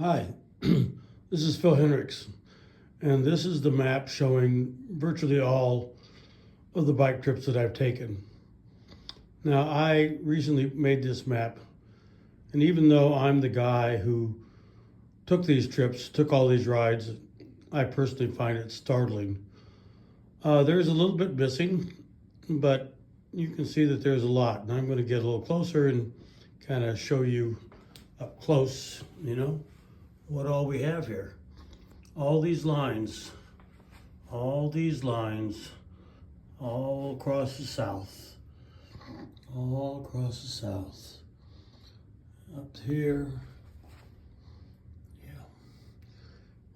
Hi, this is Phil Hendricks, and this is the map showing virtually all of the bike trips that I've taken. Now, I recently made this map, and even though I'm the guy who took these trips, took all these rides, I personally find it startling. There's a little bit missing, but you can see that there's a lot, and I'm going to get a little closer and kind of show you up close, what all we have here. All these lines, all across the south, up here, yeah,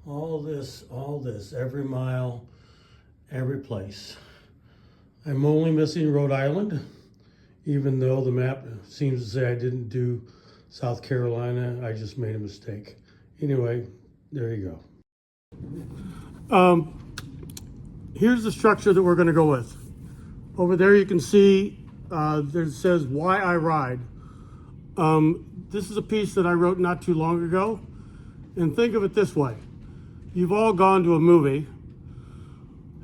all this, every mile, every place. I'm only missing Rhode Island, even though the map seems to say I didn't do South Carolina. I just made a mistake. Anyway, there you go. Here's the structure that we're going to go with. Over there you can see there says Why I Ride. This is a piece that I wrote not too long ago. And think of it this way. You've all gone to a movie,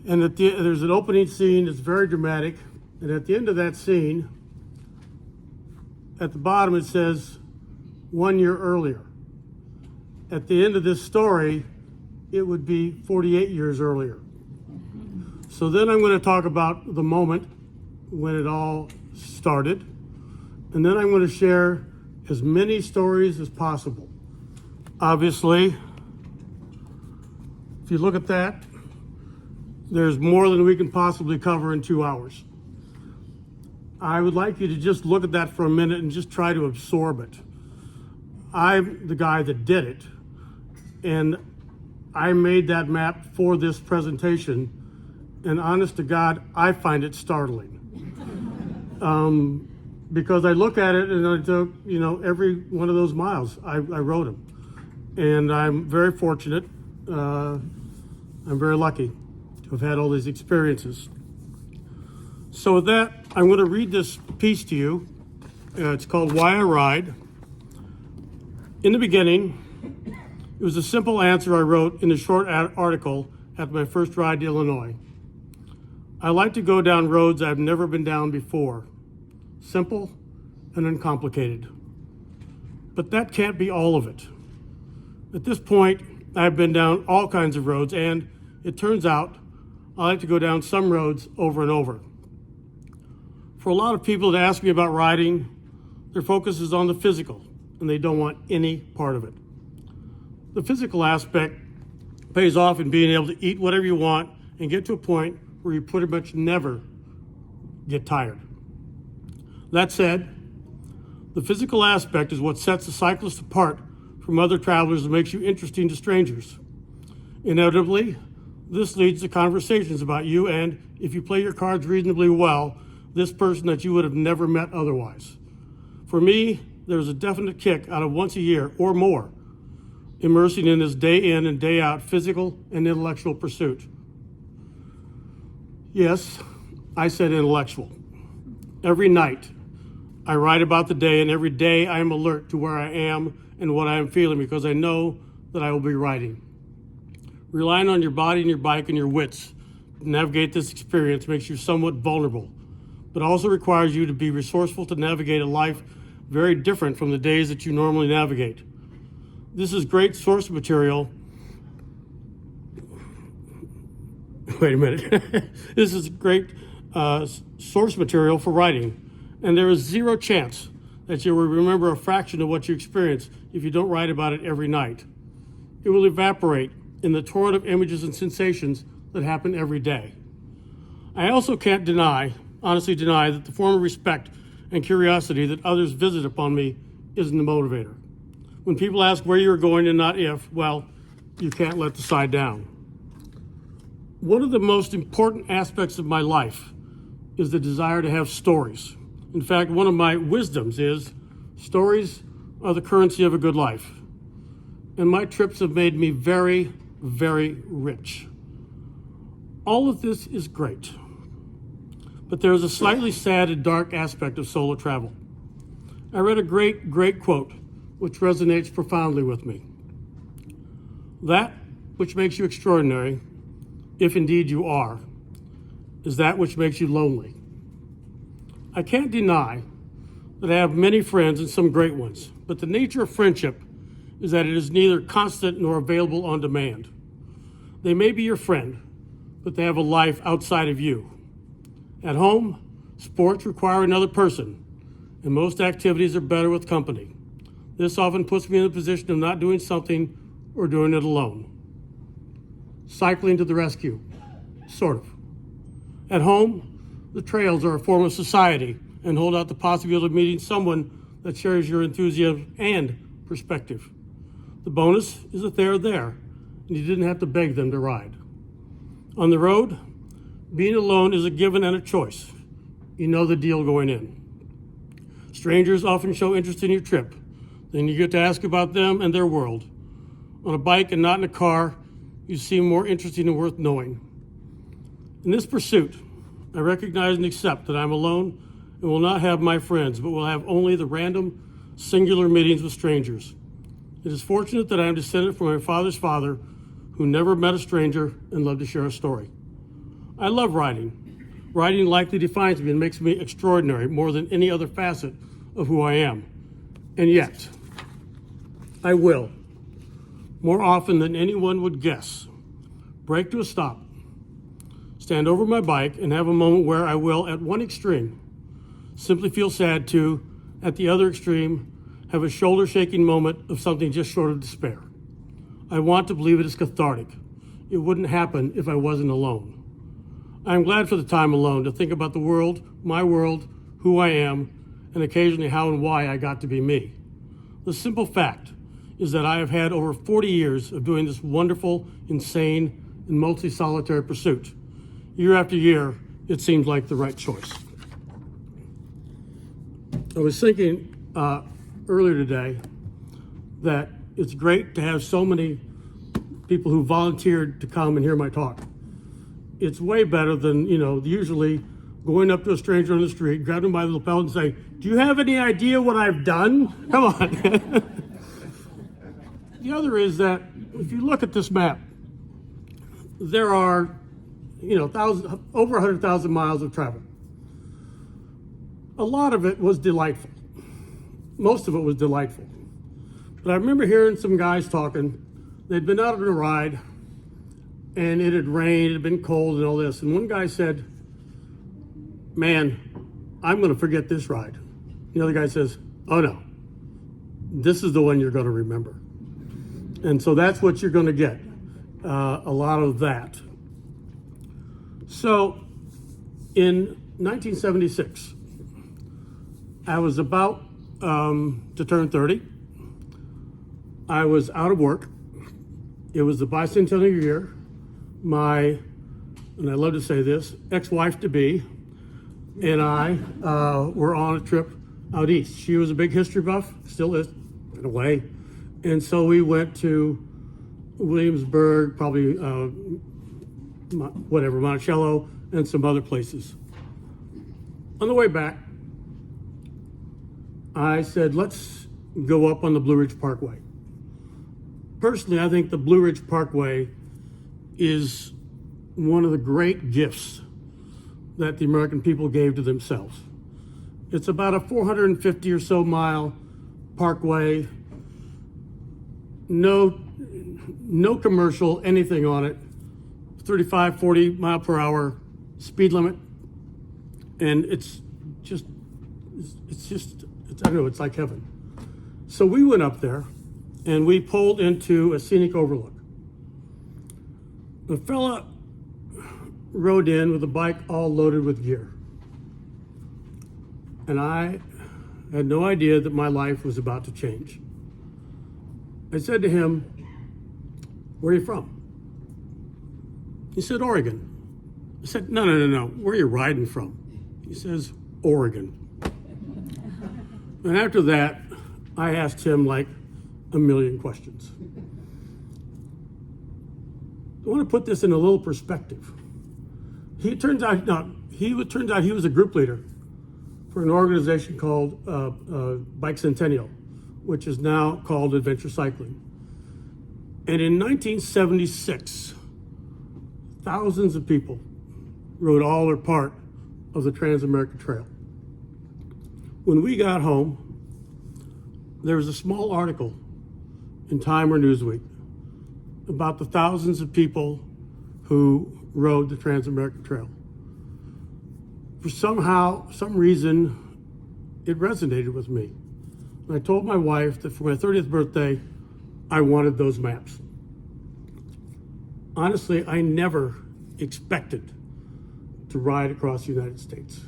and there's an opening scene that's very dramatic. And at the end of that scene, at the bottom it says 1 year earlier. At the end of this story, it would be 48 years earlier. So then I'm going to talk about the moment when it all started. And then I'm going to share as many stories as possible. Obviously, if you look at that, there's more than we can possibly cover in 2 hours. I would like you to just look at that for a minute and just try to absorb it. I'm the guy that did it, and I made that map for this presentation, and honest to God, I find it startling. Because I look at it and I took, every one of those miles, I wrote them. And I'm very fortunate, I'm very lucky to have had all these experiences. So with that, I'm going to read this piece to you. It's called Why I Ride. In the beginning, it was a simple answer I wrote in a short article after my first ride to Illinois. I like to go down roads I've never been down before. Simple and uncomplicated. But that can't be all of it. At this point, I've been down all kinds of roads, and it turns out I like to go down some roads over and over. For a lot of people that ask me about riding, their focus is on the physical, and they don't want any part of it. The physical aspect pays off in being able to eat whatever you want and get to a point where you pretty much never get tired. That said, the physical aspect is what sets the cyclist apart from other travelers and makes you interesting to strangers. Inevitably, this leads to conversations about you and, if you play your cards reasonably well, this person that you would have never met otherwise. For me, there's a definite kick out of once a year or more immersing in this day in and day out physical and intellectual pursuit. Yes, I said intellectual. Every night, I write about the day, and every day I am alert to where I am and what I am feeling because I know that I will be riding. Relying on your body and your bike and your wits to navigate this experience makes you somewhat vulnerable, but also requires you to be resourceful to navigate a life very different from the days that you normally navigate. This is great source material. Wait a minute. This is great source material for writing, and there is zero chance that you will remember a fraction of what you experience if you don't write about it every night. It will evaporate in the torrent of images and sensations that happen every day. I also can't honestly deny that the form of respect and curiosity that others visit upon me isn't the motivator. When people ask where you're going and not if, well, you can't let the side down. One of the most important aspects of my life is the desire to have stories. In fact, one of my wisdoms is stories are the currency of a good life. And my trips have made me very, very rich. All of this is great. But there is a slightly sad and dark aspect of solo travel. I read a great quote, which resonates profoundly with me. That which makes you extraordinary, if indeed you are, is that which makes you lonely. I can't deny that I have many friends and some great ones, but the nature of friendship is that it is neither constant nor available on demand. They may be your friend, but they have a life outside of you. At home, sports require another person, and most activities are better with company. This often puts me in the position of not doing something or doing it alone. Cycling to the rescue, sort of. At home, the trails are a form of society and hold out the possibility of meeting someone that shares your enthusiasm and perspective. The bonus is that they are there, and you didn't have to beg them to ride. On the road, being alone is a given and a choice. You know the deal going in. Strangers often show interest in your trip. Then you get to ask about them and their world. On a bike and not in a car, you seem more interesting and worth knowing. In this pursuit, I recognize and accept that I'm alone and will not have my friends, but will have only the random, singular meetings with strangers. It is fortunate that I am descended from my father's father, who never met a stranger and loved to share a story. I love riding. Riding likely defines me and makes me extraordinary more than any other facet of who I am. And yet, I will, more often than anyone would guess, break to a stop, stand over my bike, and have a moment where I will, at one extreme, simply feel sad to, at the other extreme, have a shoulder-shaking moment of something just short of despair. I want to believe it is cathartic. It wouldn't happen if I wasn't alone. I am glad for the time alone to think about the world, my world, who I am, and occasionally how and why I got to be me. The simple fact is that I have had over 40 years of doing this wonderful, insane, and mostly solitary pursuit. Year after year, it seems like the right choice. I was thinking earlier today that it's great to have so many people who volunteered to come and hear my talk. It's way better than, usually going up to a stranger on the street, grabbing them by the lapel and saying, "Do you have any idea what I've done?" Come on. The other is that if you look at this map, there are, over 100,000 miles of travel. A lot of it was delightful. Most of it was delightful. But I remember hearing some guys talking. They'd been out on a ride, and it had rained, it had been cold and all this. And one guy said, "Man, I'm going to forget this ride." The other guy says, "Oh no, this is the one you're going to remember." And so that's what you're going to get, a lot of that. So in 1976, I was about to turn 30. I was out of work. It was the bicentennial year. And I love to say this, ex-wife-to-be and I were on a trip out east. She was a big history buff, still is, in a way. And so we went to Williamsburg, probably Monticello, and some other places. On the way back, I said, let's go up on the Blue Ridge Parkway. Personally, I think the Blue Ridge Parkway is one of the great gifts that the American people gave to themselves. It's about a 450 or so mile parkway, no commercial, anything on it, 35, 40 mile per hour speed limit. And it's I don't know, it's like heaven. So we went up there and we pulled into a scenic overlook. The fella rode in with a bike all loaded with gear. And I had no idea that my life was about to change. I said to him, "Where are you from?" He said, "Oregon." I said, No. Where are you riding from?" He says, "Oregon." And after that, I asked him like a million questions. I want to put this in a little perspective. It turns out he was a group leader for an organization called Bike Centennial, which is now called Adventure Cycling. And in 1976, thousands of people rode all or part of the Trans-American Trail. When we got home, there was a small article in Time or Newsweek about the thousands of people who rode the Trans-American Trail. For some reason, it resonated with me. And I told my wife that for my 30th birthday, I wanted those maps. Honestly, I never expected to ride across the United States.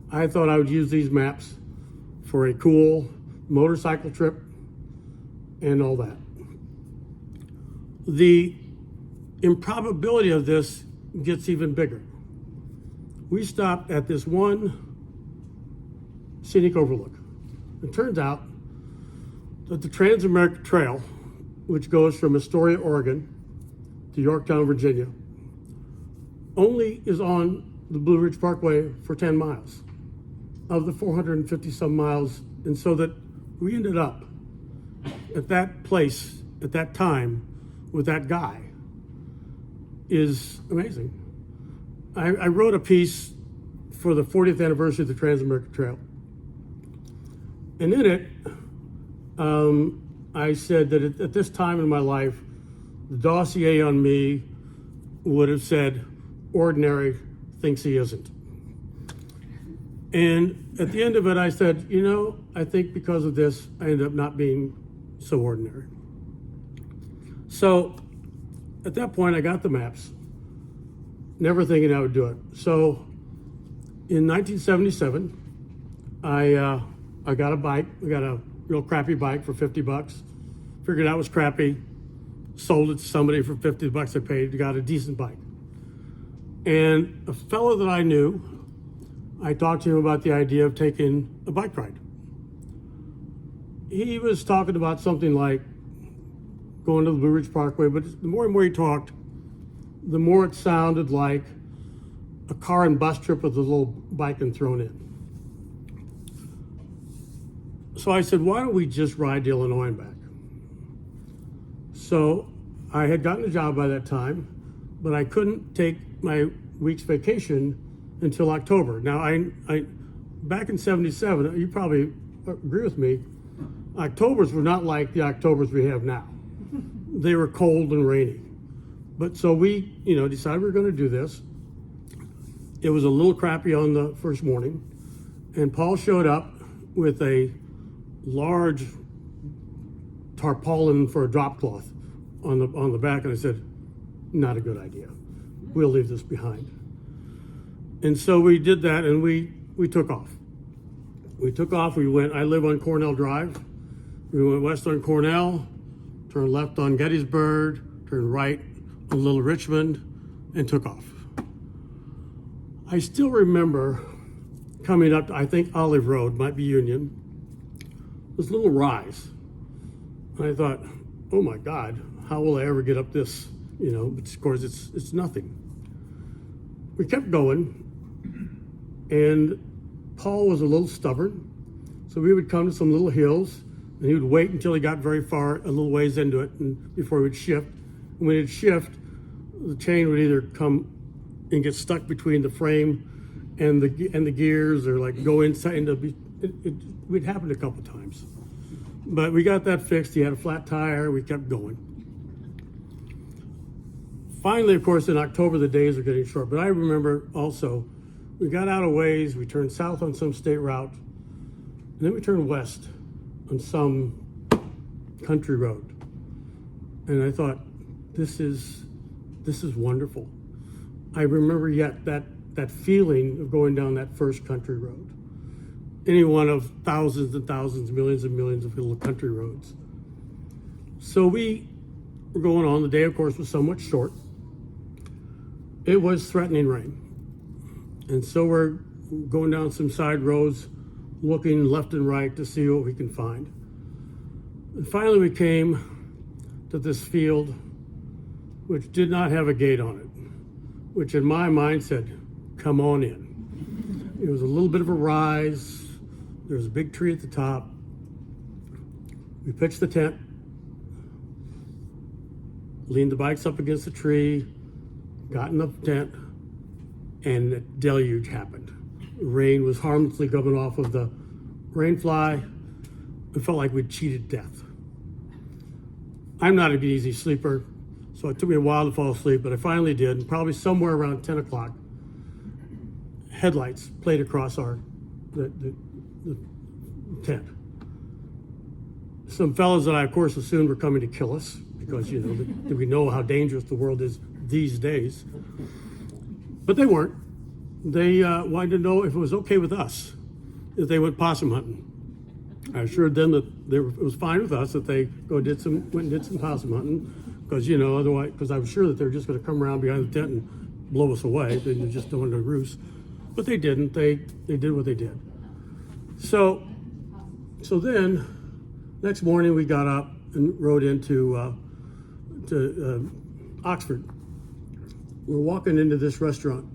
I thought I would use these maps for a cool motorcycle trip and all that. The improbability of this gets even bigger. We stopped at this one scenic overlook. It turns out that the Trans-American Trail, which goes from Astoria, Oregon to Yorktown, Virginia, only is on the Blue Ridge Parkway for 10 miles of the 450 some miles. And so that we ended up at that place at that time with that guy is amazing. I wrote a piece for the 40th anniversary of the Trans-American Trail. And in it, I said that at this time in my life, the dossier on me would have said, ordinary thinks he isn't. And at the end of it, I said, you know, I think because of this, I ended up not being so ordinary. So at that point, I got the maps, never thinking I would do it. So in 1977, I got a bike. I got a real crappy bike for $50. Figured out it was crappy, sold it to somebody for $50 I paid, got a decent bike. And a fellow that I knew, I talked to him about the idea of taking a bike ride. He was talking about something like going to the Blue Ridge Parkway, but the more and more he talked, the more it sounded like a car and bus trip with a little bike and thrown in. So I said, why don't we just ride to Illinois and back? So I had gotten a job by that time, but I couldn't take my week's vacation until October. Now, I back in 77, you probably agree with me, Octobers were not like the Octobers we have now. They were cold and rainy. But so we, decided we were going to do this. It was a little crappy on the first morning, and Paul showed up with a large tarpaulin for a drop cloth on the back, and I said, not a good idea. We'll leave this behind. And so we did that, and we took off. We took off. I live on Cornell Drive. We went west on Cornell, turned left on Gettysburg, turned right on Little Richmond, and took off. I still remember coming up to, I think Olive Road, might be Union, this little rise. And I thought, oh my God, how will I ever get up this? But of course it's nothing. We kept going, and Paul was a little stubborn. So we would come to some little hills, and he would wait until he got very far, a little ways into it, and before he would shift. And when he'd shift, the chain would either come and get stuck between the frame and the gears, or like go inside. It happened a couple times, but we got that fixed. He had a flat tire. We kept going. Finally, of course, in October, the days are getting short. But I remember also, we got out a ways. We turned south on some state route, and then we turned west on some country road. And I thought, this is wonderful. I remember yet that feeling of going down that first country road. Any one of thousands and thousands, millions and millions of little country roads. So we were going on. The day, of course, was somewhat short. It was threatening rain. And so we're going down some side roads, looking left and right to see what we can find. And finally we came to this field which did not have a gate on it, which in my mind said, come on in. It was a little bit of a rise. There was a big tree at the top. We pitched the tent. leaned the bikes up against a tree, got in the tent, and a deluge happened. Rain was harmlessly coming off of the rain fly. It felt like we'd cheated death. I'm not an easy sleeper, so it took me a while to fall asleep, but I finally did. And probably somewhere around 10 o'clock, headlights played across the tent. Some fellows that I, of course, assumed were coming to kill us because, we know how dangerous the world is these days. But they weren't. They wanted to know if it was okay with us if they went possum hunting. I assured them that it was fine with us if they went and did some possum hunting, because otherwise, because I was sure that they were just going to come around behind the tent and blow us away. They just don't want to roost, but they didn't. They did what they did. So then, next morning we got up and rode into Oxford. We're walking into this restaurant,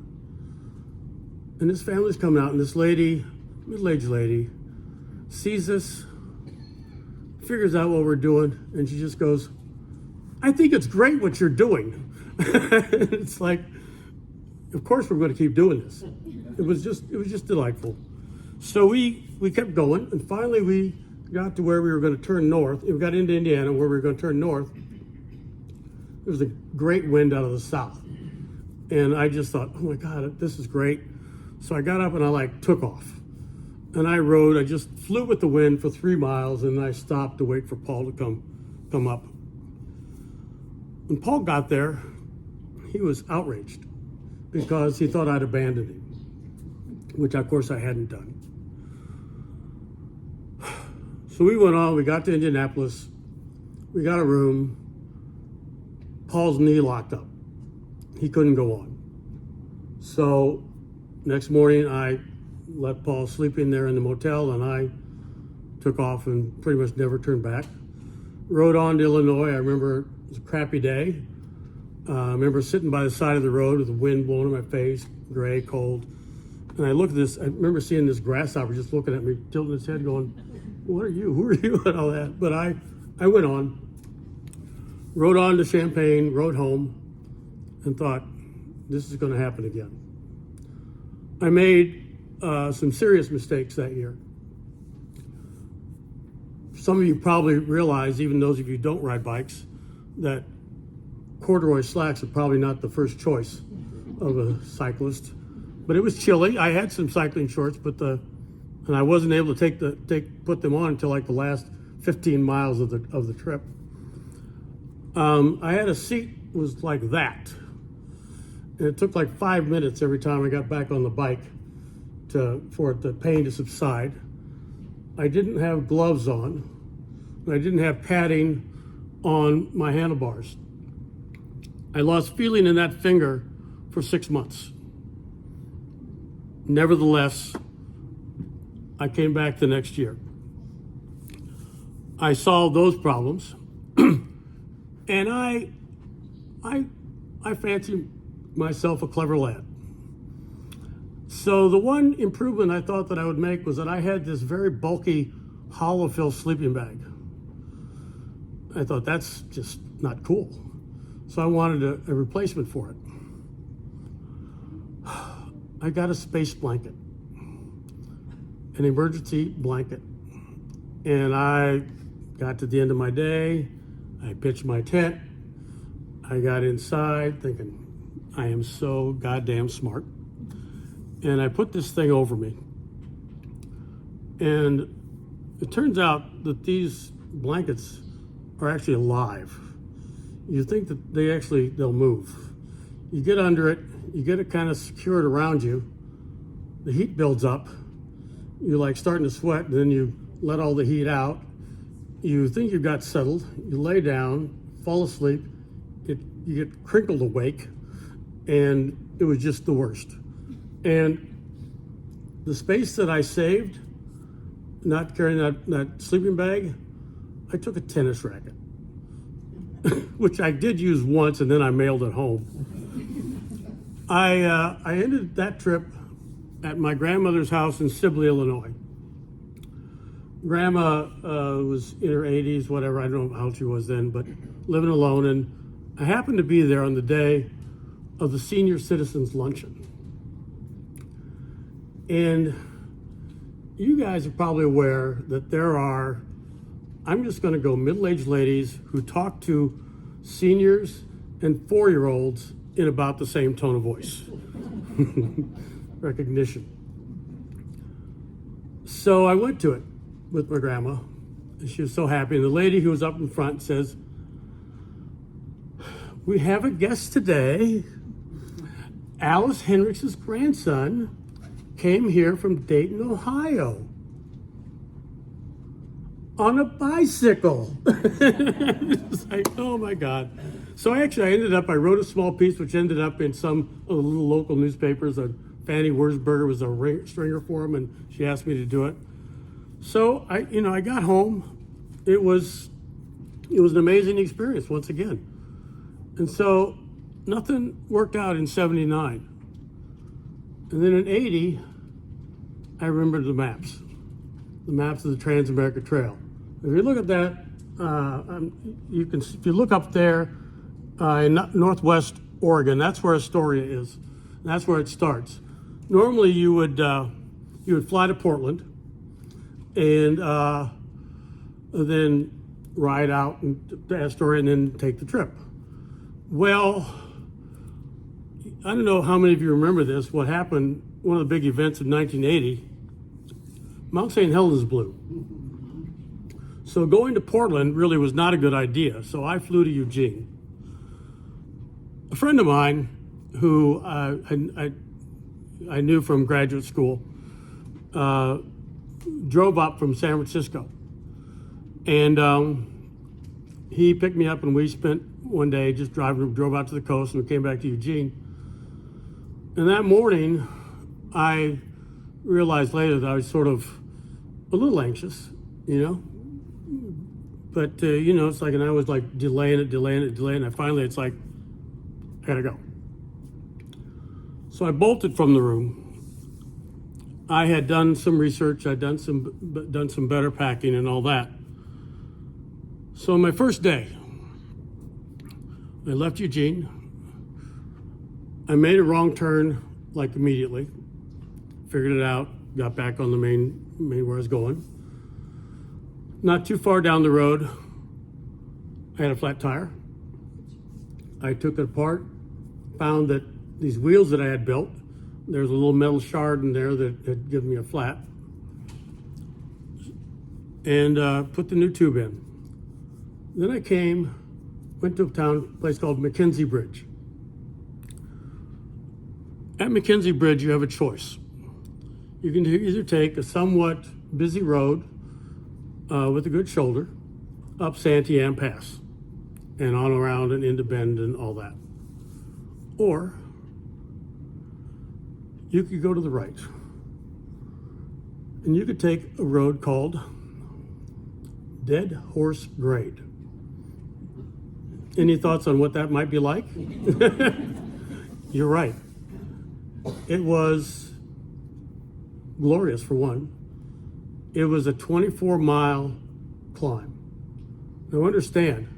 and this family's coming out, and this lady, middle-aged lady, sees us, figures out what we're doing, and she just goes, "I think it's great what you're doing." It's like, of course we're going to keep doing this. It was just delightful. So we kept going, and finally we got to where we were going to turn north. We got into Indiana, where we were going to turn north. There was a great wind out of the south, and I just thought, oh my God, this is great. So I got up and I took off. And I rode, I just flew with the wind for 3 miles, and I stopped to wait for Paul to come up. When Paul got there, he was outraged because he thought I'd abandoned him, which of course I hadn't done. So we went on, we got to Indianapolis, we got a room. Paul's knee locked up. He couldn't go on. So next morning I let Paul sleep in there in the motel, and I took off and pretty much never turned back. Rode on to Illinois. I remember it was a crappy day. I remember sitting by the side of the road with the wind blowing in my face, gray, cold. And I looked at this, I remember seeing this grasshopper just looking at me, tilting his head going, "What are you? Who are you?" and all that. But I went on, rode on to Champaign, rode home, and thought, this is going to happen again. I made some serious mistakes that year. Some of you probably realize, even those of you who don't ride bikes, that corduroy slacks are probably not the first choice of a cyclist. But it was chilly. I had some cycling shorts, and I wasn't able to put them on until the last 15 miles of the trip. I had a seat was like that, and it took 5 minutes every time I got back on the bike for the pain to subside. I didn't have gloves on, and I didn't have padding on my handlebars. I lost feeling in that finger for 6 months. Nevertheless, I came back the next year. I solved those problems, and I fancy myself a clever lad. So the one improvement I thought that I would make was that I had this very bulky hollow fill sleeping bag. I thought that's just not cool. So I wanted a replacement for it. I got a space blanket, an emergency blanket. And I got to the end of my day, I pitched my tent, I got inside thinking, I am so goddamn smart. And I put this thing over me. And it turns out that these blankets are actually alive. You think that they'll move. You get under it, you get it kind of secured around you, the heat builds up, you're starting to sweat, and then you let all the heat out. You think you got settled, you lay down, fall asleep, you get crinkled awake, and it was just the worst. And the space that I saved, not carrying that sleeping bag, I took a tennis racket, which I did use once, and then I mailed it home. I ended that trip at my grandmother's house in Sibley, Illinois. Grandma was in her 80s, whatever, I don't know how old she was then, but living alone, and I happened to be there on the day of the senior citizens luncheon. And you guys are probably aware that there are, I'm just going to go middle-aged ladies who talk to seniors and 4-year-olds in about the same tone of voice. Recognition. So I went to it with my grandma, and she was so happy. And the lady who was up in front says, "We have a guest today. Alice Henricks' grandson came here from Dayton, Ohio, on a bicycle." It's like, oh my God. So I wrote a small piece which ended up in some of the little local newspapers. Fanny Wurzberger was a stringer for them, and she asked me to do it. So I got home. It was an amazing experience once again. And so nothing worked out in 79. And then in 80, I remembered the maps of the Trans-America Trail. If you look at that, if you look up there in Northwest Oregon, that's where Astoria is. That's where it starts. Normally, you would fly to Portland, and then ride out to Astoria, and then take the trip. Well, I don't know how many of you remember this. What happened? One of the big events in 1980. Mount St. Helens blew. So going to Portland really was not a good idea. So I flew to Eugene. A friend of mine who I knew from graduate school drove up from San Francisco. And he picked me up, and we spent one day just drove out to the coast, and we came back to Eugene. And that morning, I realized later that I was sort of a little anxious, But, it's like, and I was like delaying it. And finally, it's like, I gotta go. So I bolted from the room. I had done some research. I'd done some better packing and all that. So my first day, I left Eugene. I made a wrong turn like immediately. Figured it out. Got back on the main where I was going. Not too far down the road, I had a flat tire. I took it apart, found that these wheels that I had built, there was a little metal shard in there that had given me a flat, and put the new tube in. Then I went to a place called McKenzie Bridge. At McKenzie Bridge, you have a choice. You can either take a somewhat busy road with a good shoulder up Santee Ann Pass and on around and into Bend and all that. Or you could go to the right, and you could take a road called Dead Horse Grade. Any thoughts on what that might be like? You're right. It was glorious, for one. It was a 24-mile climb. Now understand,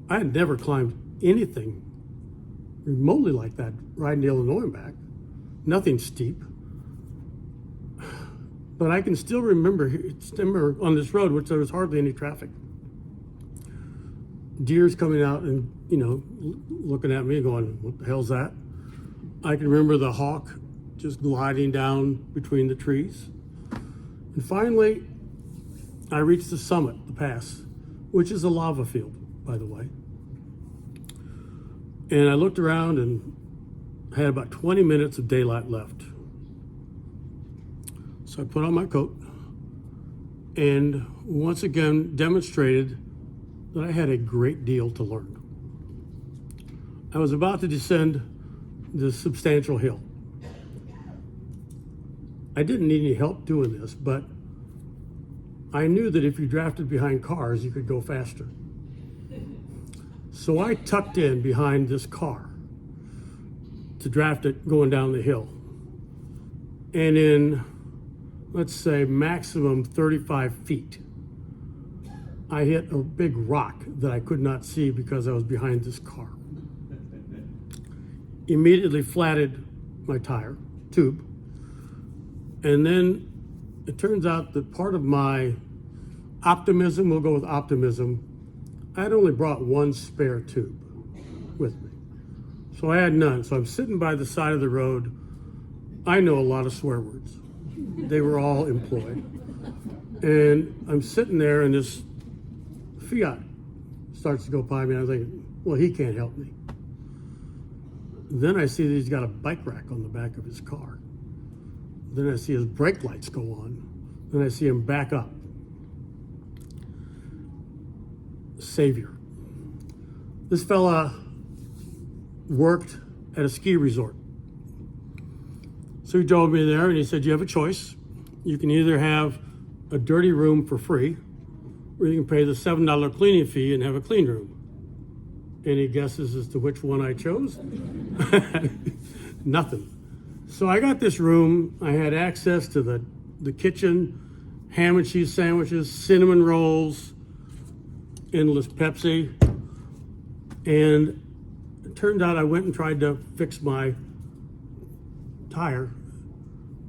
I had never climbed anything remotely like that riding to Illinois and back. Nothing steep. But I can still remember on this road, which there was hardly any traffic, deers coming out and, looking at me going, what the hell's that? I can remember the hawk just gliding down between the trees. And finally, I reached the summit, the pass, which is a lava field, by the way. And I looked around and had about 20 minutes of daylight left. So I put on my coat and once again demonstrated that I had a great deal to learn. I was about to descend this substantial hill. I didn't need any help doing this, but I knew that if you drafted behind cars, you could go faster. So I tucked in behind this car to draft it going down the hill. And in, let's say, maximum 35 feet, I hit a big rock that I could not see because I was behind this car. Immediately flatted my tire tube. And then it turns out that part of my optimism, we'll go with optimism, I had only brought one spare tube with me. So I had none. So I'm sitting by the side of the road. I know a lot of swear words. They were all employed. And I'm sitting there and this Fiat starts to go by me and I'm thinking, well, he can't help me. Then I see that he's got a bike rack on the back of his car. Then I see his brake lights go on. Then I see him back up. Savior. This fella worked at a ski resort. So he drove me there and he said, you have a choice. You can either have a dirty room for free, or you can pay the $7 cleaning fee and have a clean room. Any guesses as to which one I chose? Nothing. So I got this room. I had access to the kitchen, ham and cheese sandwiches, cinnamon rolls, endless Pepsi. And it turned out I went and tried to fix my tire,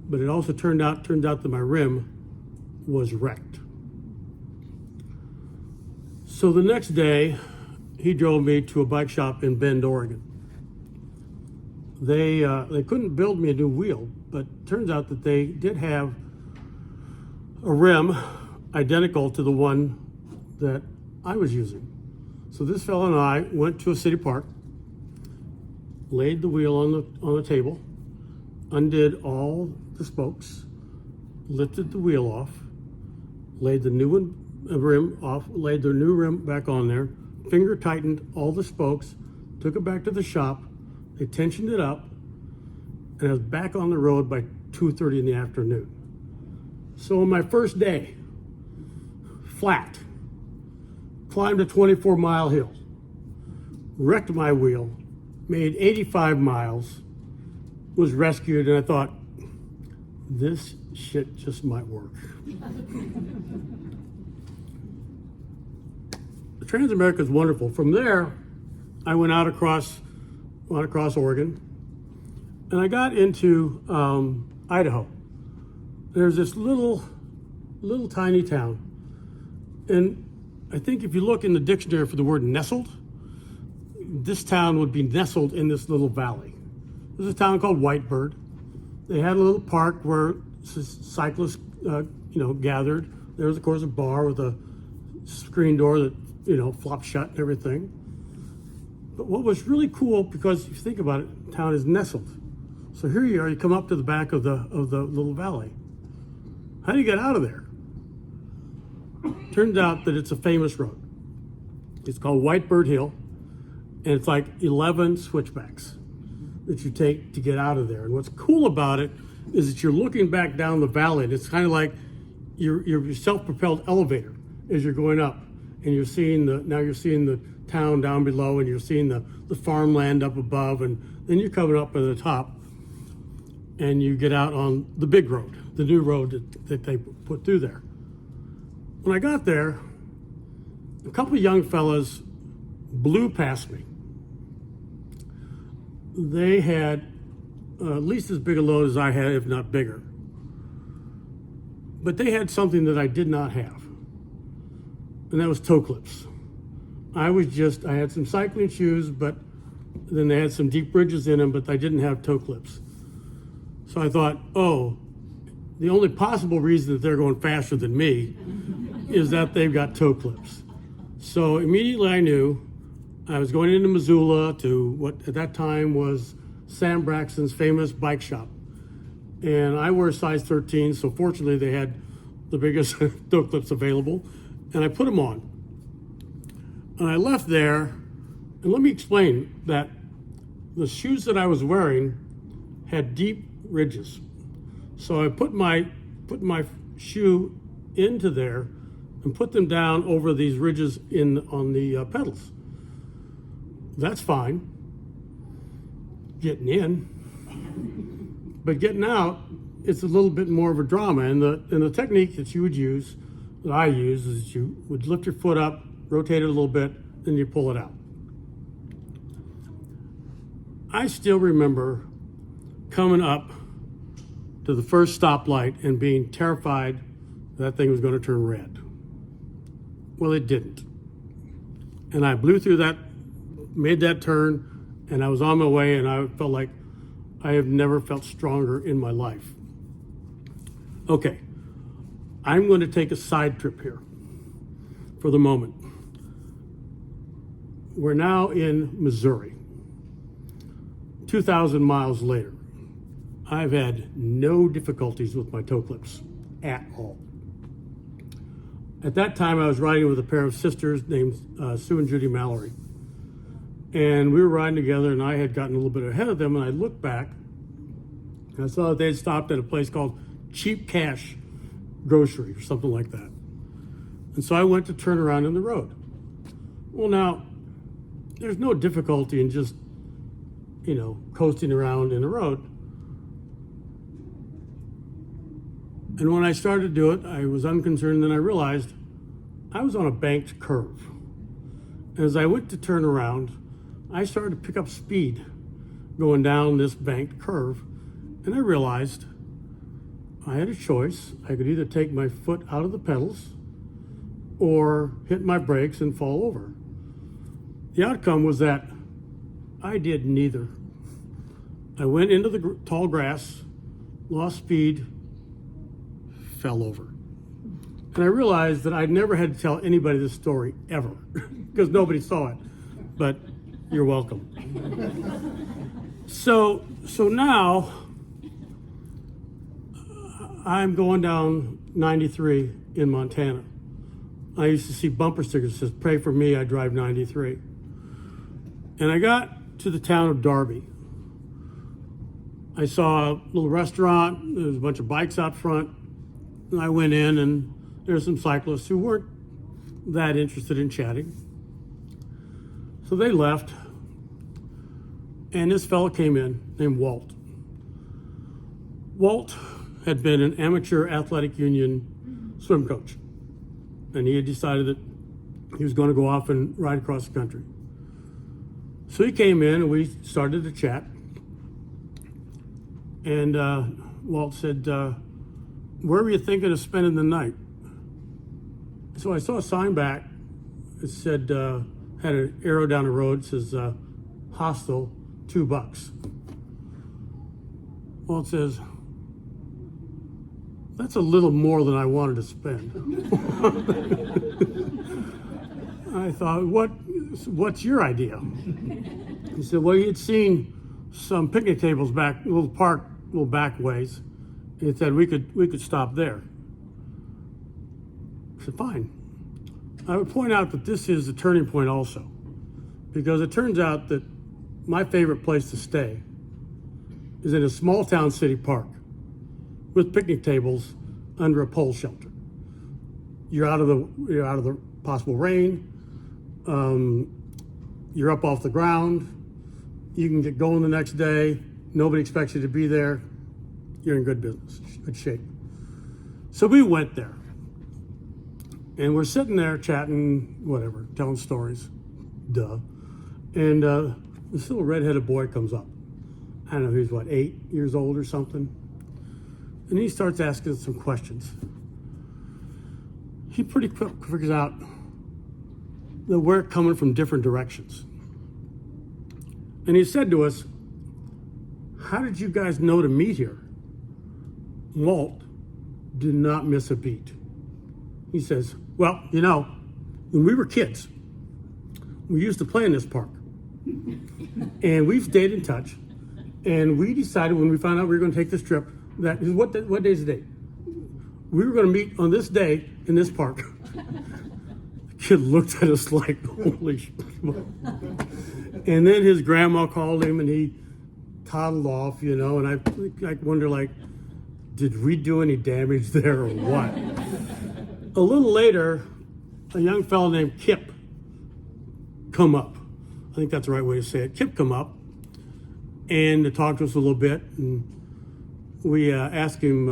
but it also turned out that my rim was wrecked. So the next day, he drove me to a bike shop in Bend, Oregon. They couldn't build me a new wheel, but turns out that they did have a rim identical to the one that I was using. So this fellow and I went to a city park, laid the wheel on the table, undid all the spokes, lifted the wheel off, laid the new rim off, laid the new rim back on there, finger tightened all the spokes, took it back to the shop, they tensioned it up, and I was back on the road by 2:30 in the afternoon. So on my first day, flat, climbed a 24-mile hill, wrecked my wheel, made 85 miles, was rescued, and I thought, this shit just might work. The Transamerica is wonderful. From there, I went across Oregon, and I got into Idaho. There's this little tiny town, and I think if you look in the dictionary for the word nestled, this town would be nestled in this little valley. There's a town called Whitebird. They had a little park where cyclists, gathered. There was, of course, a bar with a screen door that, flopped shut and everything. But what was really cool, because if you think about it, the town is nestled. So here you are, you come up to the back of the little valley. How do you get out of there? Turns out that it's a famous road. It's called Whitebird Hill, and it's like 11 switchbacks that you take to get out of there. And what's cool about it is that you're looking back down the valley, and it's kind of like your self-propelled elevator as you're going up, and you're seeing the town down below, and you're seeing the farmland up above, and then you're coming up to the top, and you get out on the big road, the new road that they put through there. When I got there, a couple of young fellas blew past me. They had at least as big a load as I had, if not bigger. But they had something that I did not have, and that was toe clips. I had some cycling shoes, but then they had some deep bridges in them, but I didn't have toe clips. So I thought, the only possible reason that they're going faster than me is that they've got toe clips. So immediately I knew I was going into Missoula to what at that time was Sam Braxton's famous bike shop. And I wear size 13, so fortunately they had the biggest toe clips available, and I put them on. And I left there, and let me explain that the shoes that I was wearing had deep ridges. So I put my shoe into there and put them down over these ridges on the pedals. That's fine, getting in, but getting out, it's a little bit more of a drama. And the technique that you would use that I use is you would lift your foot up, rotate it a little bit, then you pull it out. I still remember coming up to the first stoplight and being terrified that thing was going to turn red. Well, it didn't. And I blew through that, made that turn, and I was on my way, and I felt like I have never felt stronger in my life. Okay, I'm going to take a side trip here for the moment. We're now in Missouri, 2,000 miles later. I've had no difficulties with my toe clips at all. At that time, I was riding with a pair of sisters named Sue and Judy Mallory. And we were riding together, and I had gotten a little bit ahead of them, and I looked back, and I saw that they had stopped at a place called Cheap Cash Grocery or something like that. And so I went to turn around in the road. Well, now, there's no difficulty in just, coasting around in the road. And when I started to do it, I was unconcerned, and then I realized I was on a banked curve. As I went to turn around, I started to pick up speed going down this banked curve, and I realized I had a choice. I could either take my foot out of the pedals or hit my brakes and fall over. The outcome was that I did neither. I went into the tall grass, lost speed, fell over. And I realized that I'd never had to tell anybody this story ever because nobody saw it, but you're welcome. So now I'm going down 93 in Montana. I used to see bumper stickers that says, "Pray for me, I drive 93." And I got to the town of Darby. I saw a little restaurant, there was a bunch of bikes out front. And I went in, and there's some cyclists who weren't that interested in chatting. So they left, and this fellow came in named Walt. Walt had been an amateur athletic union swim coach, and he had decided that he was going to go off and ride across the country. So he came in, and we started to chat. And Walt said, "Where were you thinking of spending the night?" So I saw a sign back. It said, had an arrow down the road, says, hostel, $2. Walt says, "That's a little more than I wanted to spend." I thought, what's your idea? He said, well, he had seen some picnic tables back, little back ways. He said we could stop there. I said, fine. I would point out that this is a turning point also, because it turns out that my favorite place to stay is in a small town city park with picnic tables under a pole shelter. You're out of the possible rain. You're up off the ground. You can get going the next day. Nobody expects you to be there. You're in good business, good shape. So we went there, and we're sitting there chatting, whatever, telling stories, duh. And this little redheaded boy comes up. I don't know, he's 8 years old or something. And he starts asking some questions. He pretty quick figures out that we're coming from different directions. And he said to us, "How did you guys know to meet here?" Walt did not miss a beat. He says, "Well, when we were kids, we used to play in this park. And we've stayed in touch. And we decided when we found out we were going to take this trip, that what day is the date? We were going to meet on this day in this park." The kid looked at us like, holy shit. And then his grandma called him, and he toddled off, and I wonder, did we do any damage there or what? A little later, a young fellow named Kip come up. I think that's the right way to say it. Kip come up and to talk to us a little bit, and we asked him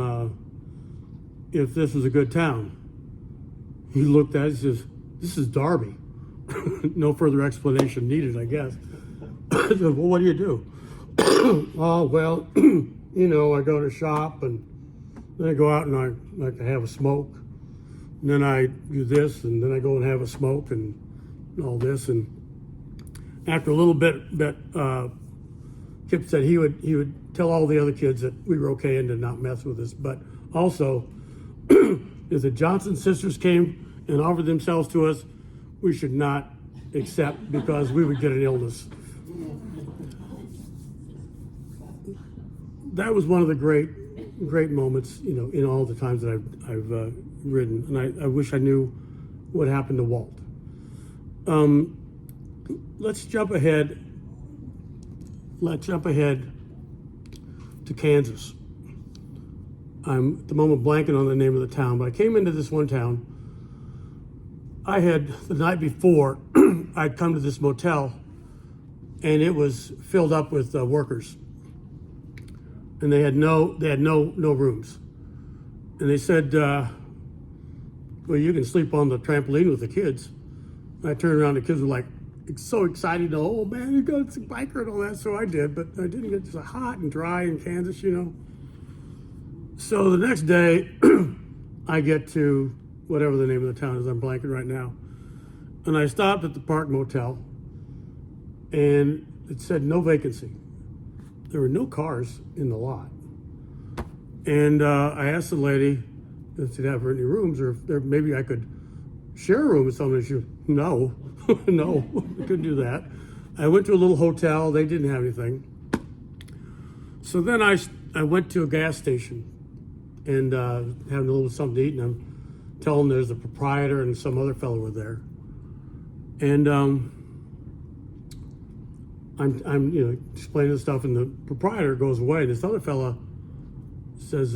if this was a good town. He looked at it and says, "This is Darby." No further explanation needed, I guess. I said, "Well, what do you do?" "Oh, well, I go to shop, and then I go out and I like to have a smoke. And then I do this, and then I go and have a smoke and all this." And after a little bit, Kip said he would tell all the other kids that we were okay and to not mess with us. But also, if the Johnson sisters came and offered themselves to us, we should not accept, because we would get an illness. That was one of the great moments, in all the times that I've ridden. And I wish I knew what happened to Walt. Let's jump ahead. Let's jump ahead to Kansas. I'm at the moment blanking on the name of the town, but I came into this one town. I had, the night before, I'd come to this motel, and it was filled up with workers, and they had no rooms. And they said, "Well, you can sleep on the trampoline with the kids." And I turned around, the kids were like so excited. "Oh man, you got some biker and all that." So I did, but I didn't get so hot and dry in Kansas, So the next day, I get to whatever the name of the town is, I'm blanking right now. And I stopped at the Park Motel, and it said no vacancy. There were no cars in the lot. And I asked the lady if she'd have any rooms, or if maybe I could share a room with somebody. She said, "No, no, I couldn't do that." I went to a little hotel. They didn't have anything. So then I went to a gas station and having a little something to eat, and I'm telling them there's the proprietor and some other fellow were there. And I'm explaining the stuff, and the proprietor goes away, and this other fella says,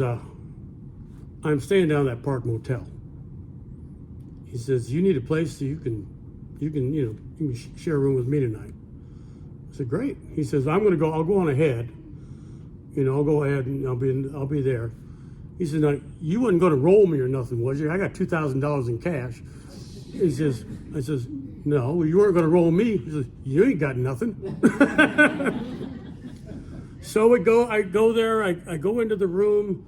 "I'm staying down at that Park Motel." He says, "You need a place so you can share a room with me tonight." I said, "Great." He says, I'll go on ahead. I'll go ahead and I'll be there. He said, "Now, you wasn't going to roll me or nothing, was you? I got $2,000 in cash." I says, "No, well, you weren't going to roll me." He says, "You ain't got nothing." So I go there, I go into the room.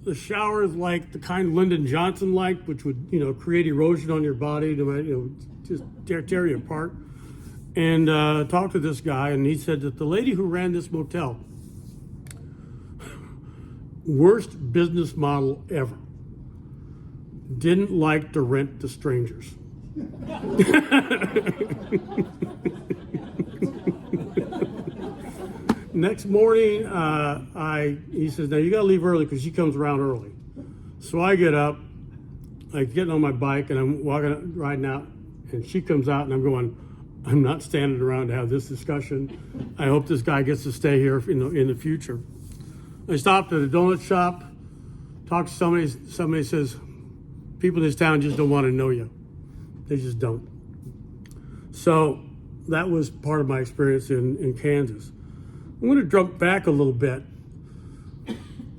The shower is like the kind Lyndon Johnson liked, which would, create erosion on your body, just tear you apart. And talked to this guy, and he said that the lady who ran this motel, worst business model ever, didn't like to rent to strangers. Next morning, he says, "Now you got to leave early because she comes around early." So I get up, I get on my bike, and I'm riding out, and she comes out, and I'm going, "I'm not standing around to have this discussion. I hope this guy gets to stay here in the future." I stopped at a donut shop, talked to somebody. Somebody says, "People in this town just don't want to know you. They just don't." So that was part of my experience in Kansas. I'm going to jump back a little bit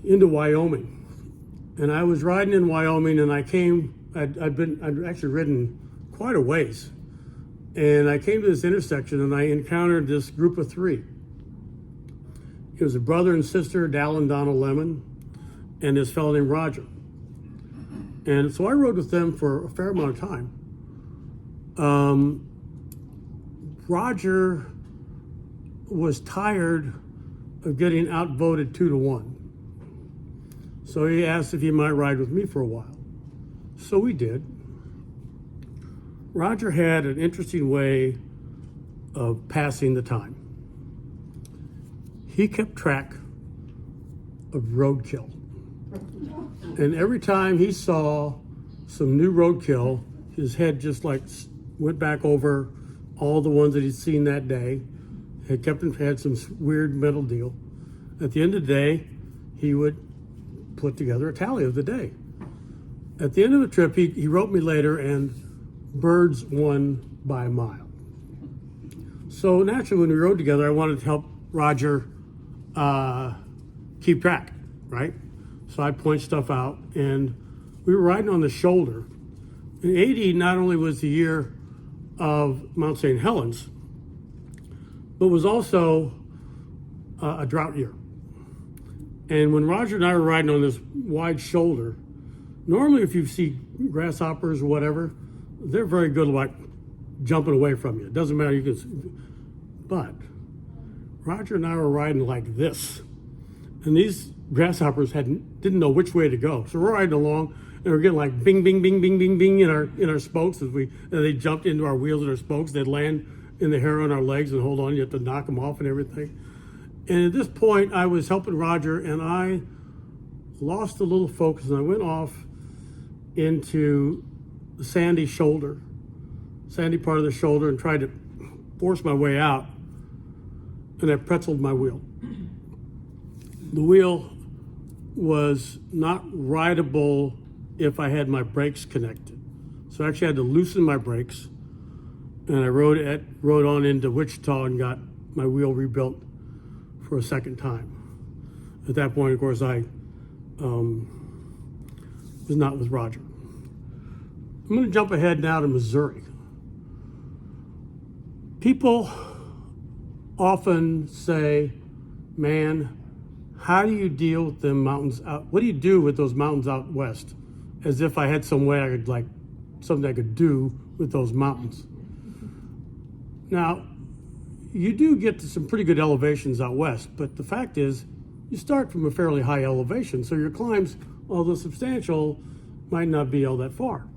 into Wyoming. And I was riding in Wyoming, and I'd actually ridden quite a ways. And I came to this intersection, and I encountered this group of three. It was a brother and sister, Dal and Donna Lemon, and this fellow named Roger. And so I rode with them for a fair amount of time. Roger was tired of getting outvoted 2-1. So he asked if he might ride with me for a while. So we did. Roger had an interesting way of passing the time. He kept track of roadkill. And every time he saw some new roadkill, his head just went back over all the ones that he'd seen that day. Had some weird mental deal. At the end of the day, he would put together a tally of the day. At the end of the trip, he wrote me later, and birds won by a mile. So naturally, when we rode together, I wanted to help Roger keep track, right? So I point stuff out, and we were riding on the shoulder, And 80 not only was the year of Mount St. Helens, but was also a drought year. And when Roger and I were riding on this wide shoulder, normally if you see grasshoppers or whatever, they're very good like jumping away from you. It doesn't matter, you can, but Roger and I were riding like this. And these grasshoppers didn't know which way to go. So we're riding along and we're getting like bing, bing, bing, bing, bing, bing in our spokes as they jumped into our wheels and our spokes. They'd land in the hair on our legs and hold on. You have to knock them off and everything. And at this point, I was helping Roger and I lost a little focus and I went off into the sandy part of the shoulder and tried to force my way out. And I pretzeled my wheel. The wheel was not rideable if I had my brakes connected. So I actually had to loosen my brakes, and I rode on into Wichita and got my wheel rebuilt for a second time. At that point, of course, I was not with Roger. I'm going to jump ahead now to Missouri. People often say, man, how do you deal with the mountains out? What do you do with those mountains out west? As if I had some way I could something I could do with those mountains. Now, you do get to some pretty good elevations out west, but the fact is, you start from a fairly high elevation, so your climbs, although substantial, might not be all that far.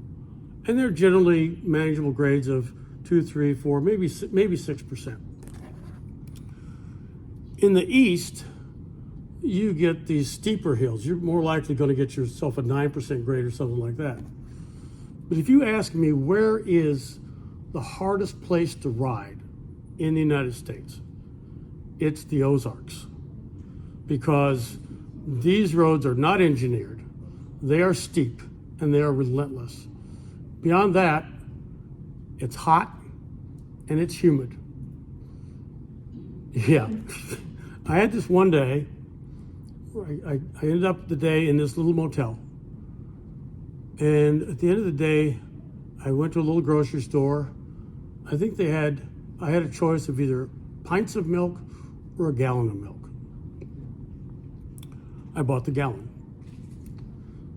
And they're generally manageable grades of 2, 3, 4, maybe 6%. In the east, you get these steeper hills. You're more likely going to get yourself a 9% grade or something like that. But if you ask me where is the hardest place to ride in the United States, it's the Ozarks. Because these roads are not engineered. They are steep and they are relentless. Beyond that, it's hot and it's humid. Yeah. I had this one day, I ended up the day in this little motel. And at the end of the day, I went to a little grocery store. I think I had a choice of either pints of milk or a gallon of milk. I bought the gallon.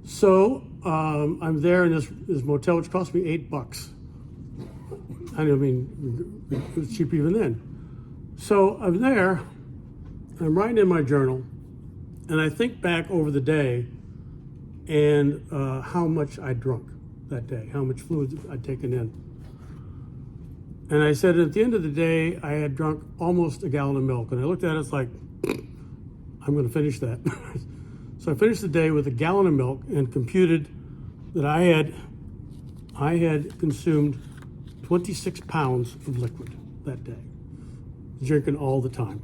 So I'm there in this motel, which cost me $8. I mean, it was cheap even then. So I'm there, I'm writing in my journal, and I think back over the day and how much I drunk that day, how much fluid I'd taken in. And I said at the end of the day, I had drunk almost a gallon of milk. And I looked at it, it's like, I'm going to finish that. So I finished the day with a gallon of milk and computed that I had consumed 26 pounds of liquid that day, drinking all the time.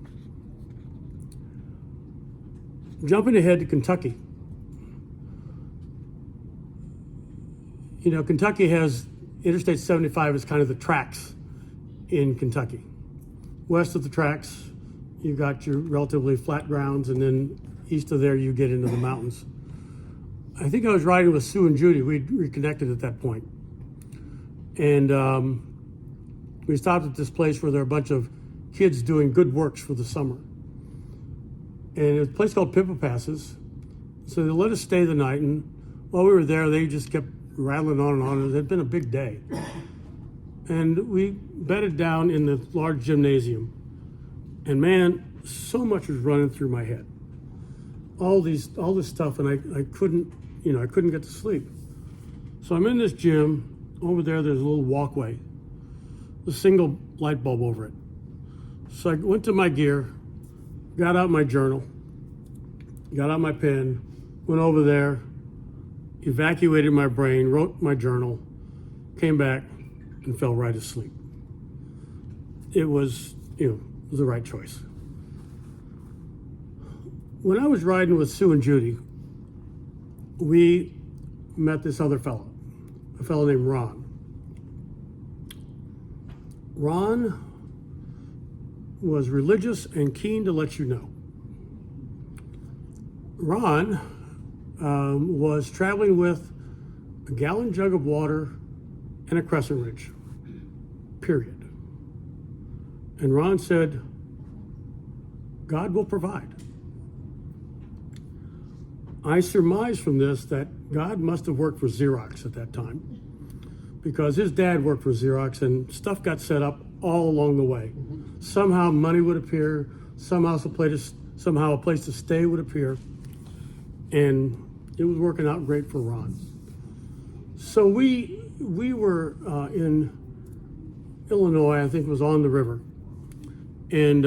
Jumping ahead to Kentucky. You know, Kentucky has Interstate 75 is kind of the tracks in Kentucky. West of the tracks, you've got your relatively flat grounds, and then east of there, you get into the mountains. I think I was riding with Sue and Judy. We'd reconnected at that point. And we stopped at this place where there are a bunch of kids doing good works for the summer. And it was a place called Pippa Passes. So they let us stay the night, and while we were there, they just kept rattling on and on. It had been a big day. And we bedded down in the large gymnasium. And man, so much was running through my head. All this stuff, and I couldn't get to sleep. So I'm in this gym. Over there's a little walkway, a single light bulb over it. So I went to my gear, got out my journal, got out my pen, went over there, evacuated my brain, wrote my journal, came back, and fell right asleep. It was the right choice. When I was riding with Sue and Judy, we met this other fellow, a fellow named Ron. Ron was religious and keen to let you know. Ron was traveling with a gallon jug of water and a crescent ridge, period. And Ron said, God will provide. I surmise from this that God must have worked for Xerox at that time, because his dad worked for Xerox and stuff got set up all along the way. Somehow money would appear, somehow a place to stay would appear, and it was working out great for Ron. So we were in Illinois, I think it was on the river, and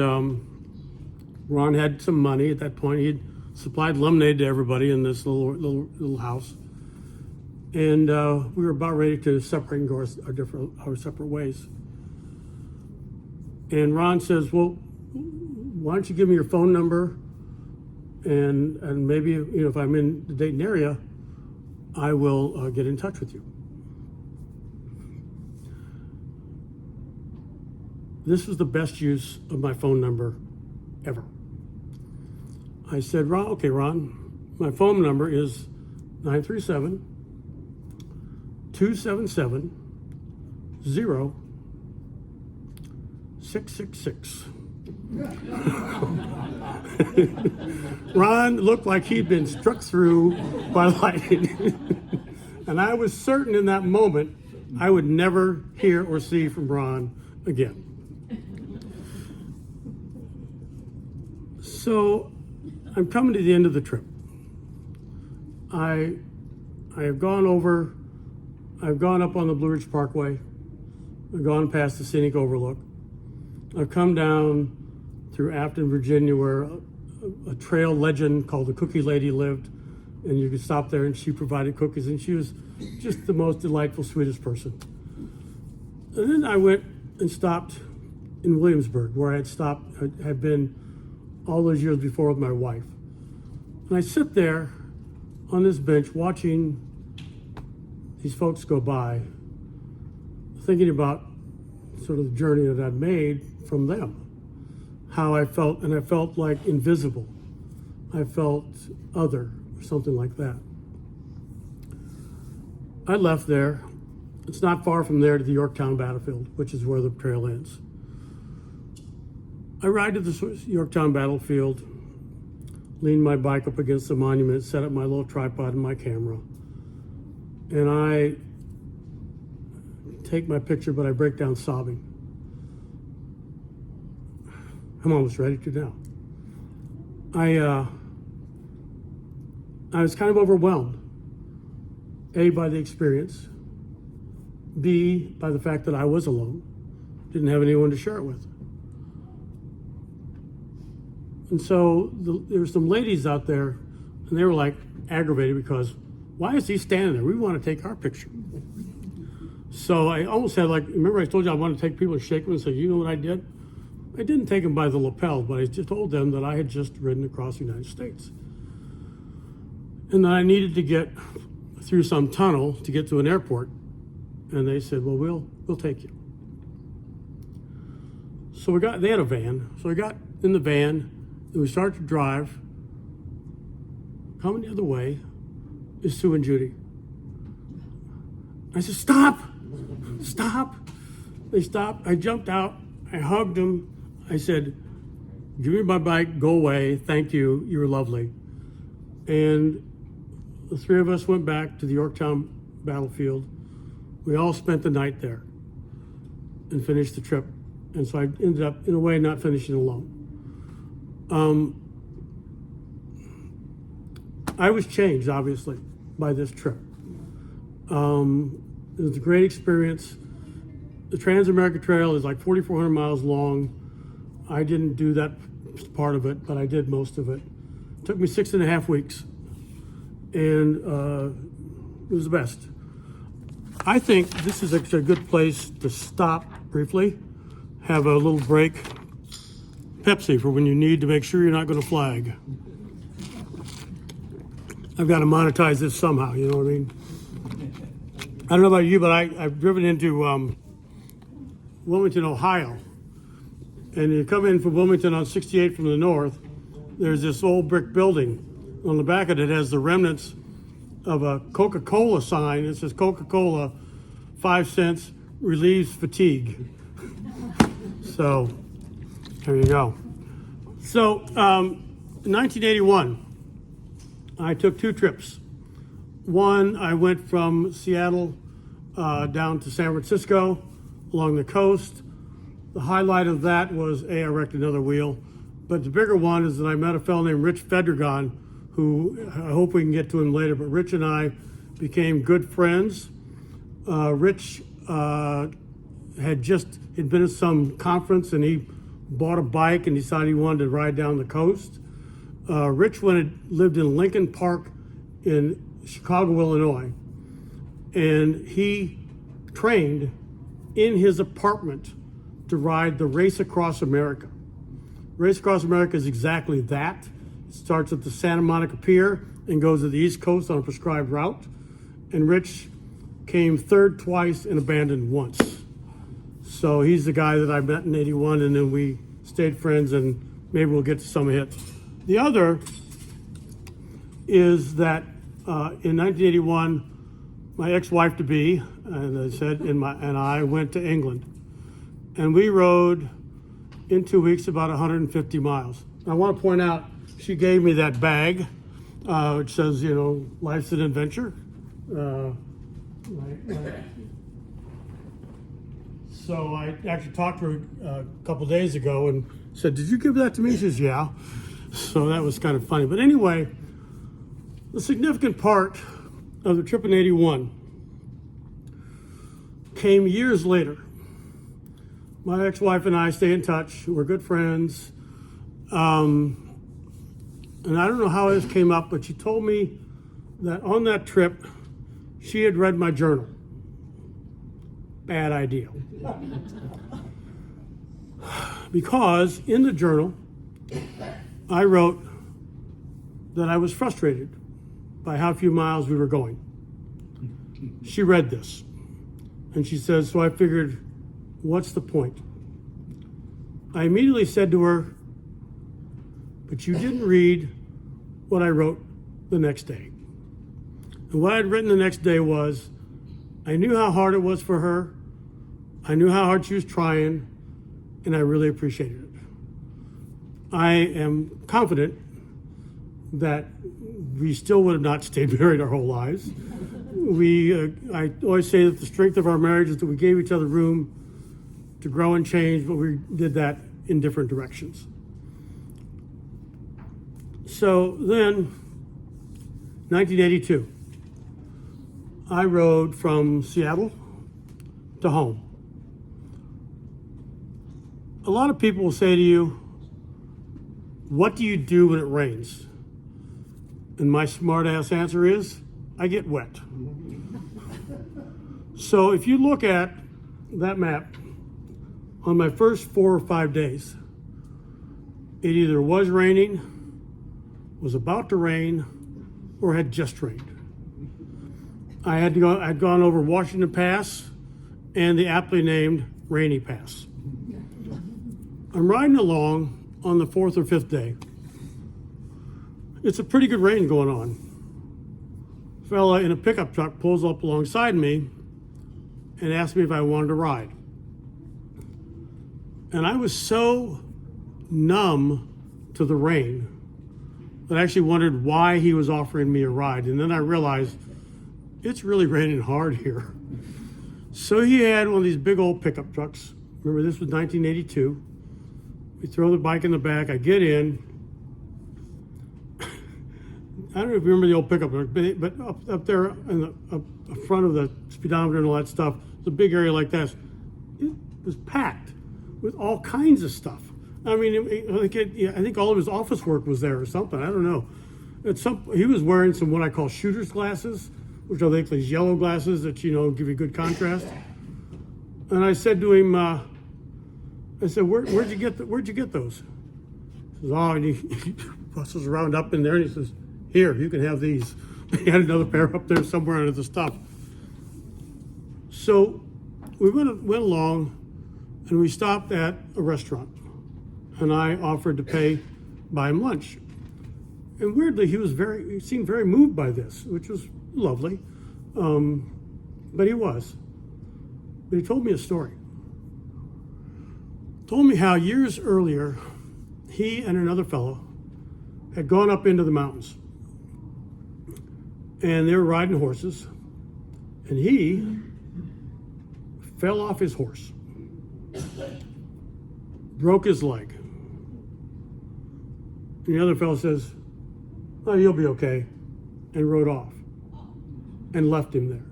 Ron had some money at that point. He'd supplied lemonade to everybody in this little house, and we were about ready to separate and go our separate ways. And Ron says, "Well, why don't you give me your phone number, and maybe if I'm in the Dayton area, I will get in touch with you." This was the best use of my phone number ever. I said, Ron, my phone number is 937-277-0666. Ron looked like he'd been struck through by lightning. And I was certain in that moment I would never hear or see from Ron again. So I'm coming to the end of the trip. I have gone up on the Blue Ridge Parkway. I've gone past the scenic overlook. I've come down through Afton, Virginia, where a trail legend called the Cookie Lady lived, and you could stop there and she provided cookies, and she was just the most delightful, sweetest person. And then I went and stopped in Williamsburg, where I had been all those years before with my wife. And I sit there on this bench watching these folks go by, thinking about sort of the journey that I've made from them, how I felt, and I felt like invisible. I felt other, or something like that. I left there. It's not far from there to the Yorktown battlefield, which is where the trail ends. I ride to the Yorktown battlefield, lean my bike up against the monument, set up my little tripod and my camera, and I take my picture, but I break down sobbing. I'm almost ready to now. I was kind of overwhelmed, A, by the experience, B, by the fact that I was alone, didn't have anyone to share it with. And so there were some ladies out there, and they were like aggravated because, why is he standing there? We want to take our picture. So I almost had remember I told you I wanted to take people and shake them and say, you know what I did? I didn't take them by the lapel, but I just told them that I had just ridden across the United States. And that I needed to get through some tunnel to get to an airport. And they said, well, we'll take you. So they had a van. So we got in the van, and we started to drive. Coming the other way is Sue and Judy. I said, stop. They stopped. I jumped out. I hugged them. I said, give me my bike, go away. Thank you. You were lovely. And the three of us went back to the Yorktown battlefield. We all spent the night there and finished the trip. And so I ended up, in a way, not finishing alone. I was changed, obviously, by this trip. It was a great experience. The Trans-America Trail is like 4,400 miles long. I didn't do that part of it, but I did most of it. It took me 6.5 weeks, and it was the best. I think this is a good place to stop briefly, have a little break. Pepsi for when you need to make sure you're not going to flag. I've got to monetize this somehow, you know what I mean? I don't know about you, but I've driven into Wilmington, Ohio. And you come in from Wilmington on 68 from the north, there's this old brick building. On the back of it has the remnants of a Coca-Cola sign. It says Coca-Cola 5 cents relieves fatigue. So there you go. So in 1981, I took 2 trips. One, I went from Seattle down to San Francisco along the coast. The highlight of that was, I wrecked another wheel. But the bigger one is that I met a fellow named Rich Federgon, who I hope we can get to him later, but Rich and I became good friends. Rich had been at some conference and he bought a bike and decided he wanted to ride down the coast. Rich lived in Lincoln Park in Chicago, Illinois, and he trained in his apartment to ride the Race Across America. Race Across America is exactly that. It starts at the Santa Monica Pier and goes to the East Coast on a prescribed route. And Rich came third twice and abandoned once. So he's the guy that I met in 81, and then we stayed friends, and maybe we'll get to some hits. The other is that in 1981, my ex-wife to be, and I said, and I went to England, and we rode in 2 weeks about 150 miles. I want to point out, she gave me that bag, which says, you know, life's an adventure. So I actually talked to her a couple days ago and said, "Did you give that to me?" She says, "Yeah." So that was kind of funny. But anyway, the significant part of the trip in 81 came years later. My ex-wife and I stay in touch. We're good friends. And I don't know how this came up, but she told me that on that trip, she had read my journal. Bad idea. Because in the journal, I wrote that I was frustrated by how few miles we were going. She read this, and she says, so I figured, what's the point? I immediately said to her, but you didn't read what I wrote the next day. And what I'd written the next day was, I knew how hard it was for her. I knew how hard she was trying, and I really appreciated it. I am confident that we still would have not stayed married our whole lives. I always say that the strength of our marriage is that we gave each other room to grow and change, but we did that in different directions. So then, 1982, I rode from Seattle to home. A lot of people will say to you, what do you do when it rains? And my smart ass answer is, I get wet. So if you look at that map, on my first 4 or 5 days, it either was raining, was about to rain, or had just rained. I'd gone over Washington Pass and the aptly named Rainy Pass. I'm riding along on the 4th or 5th day. It's a pretty good rain going on. A fella in a pickup truck pulls up alongside me and asked me if I wanted to ride. And I was so numb to the rain that I actually wondered why he was offering me a ride. And then I realized it's really raining hard here. So he had one of these big old pickup trucks. Remember, this was 1982. We throw the bike in the back. I get in. I don't know if you remember the old pickup truck, but up there in the up front of the speedometer and all that stuff, it's a big area like that. It was packed with all kinds of stuff. I mean, I think all of his office work was there or something. I don't know. He was wearing some what I call shooter's glasses, which are like these yellow glasses that, you know, give you good contrast. And I said to him, I said, where'd you get those? He says, oh, and he busses around up in there and he says, here, you can have these. He had another pair up there somewhere under the stuff. So we went along and we stopped at a restaurant and I offered to buy him lunch. And weirdly, he seemed very moved by this, which was lovely. But he was. But he told me a story. Told me how years earlier, he and another fellow had gone up into the mountains. And they were riding horses. And he fell off his horse. Broke his leg. And the other fellow says, "Oh, you'll be okay," and rode off and left him there.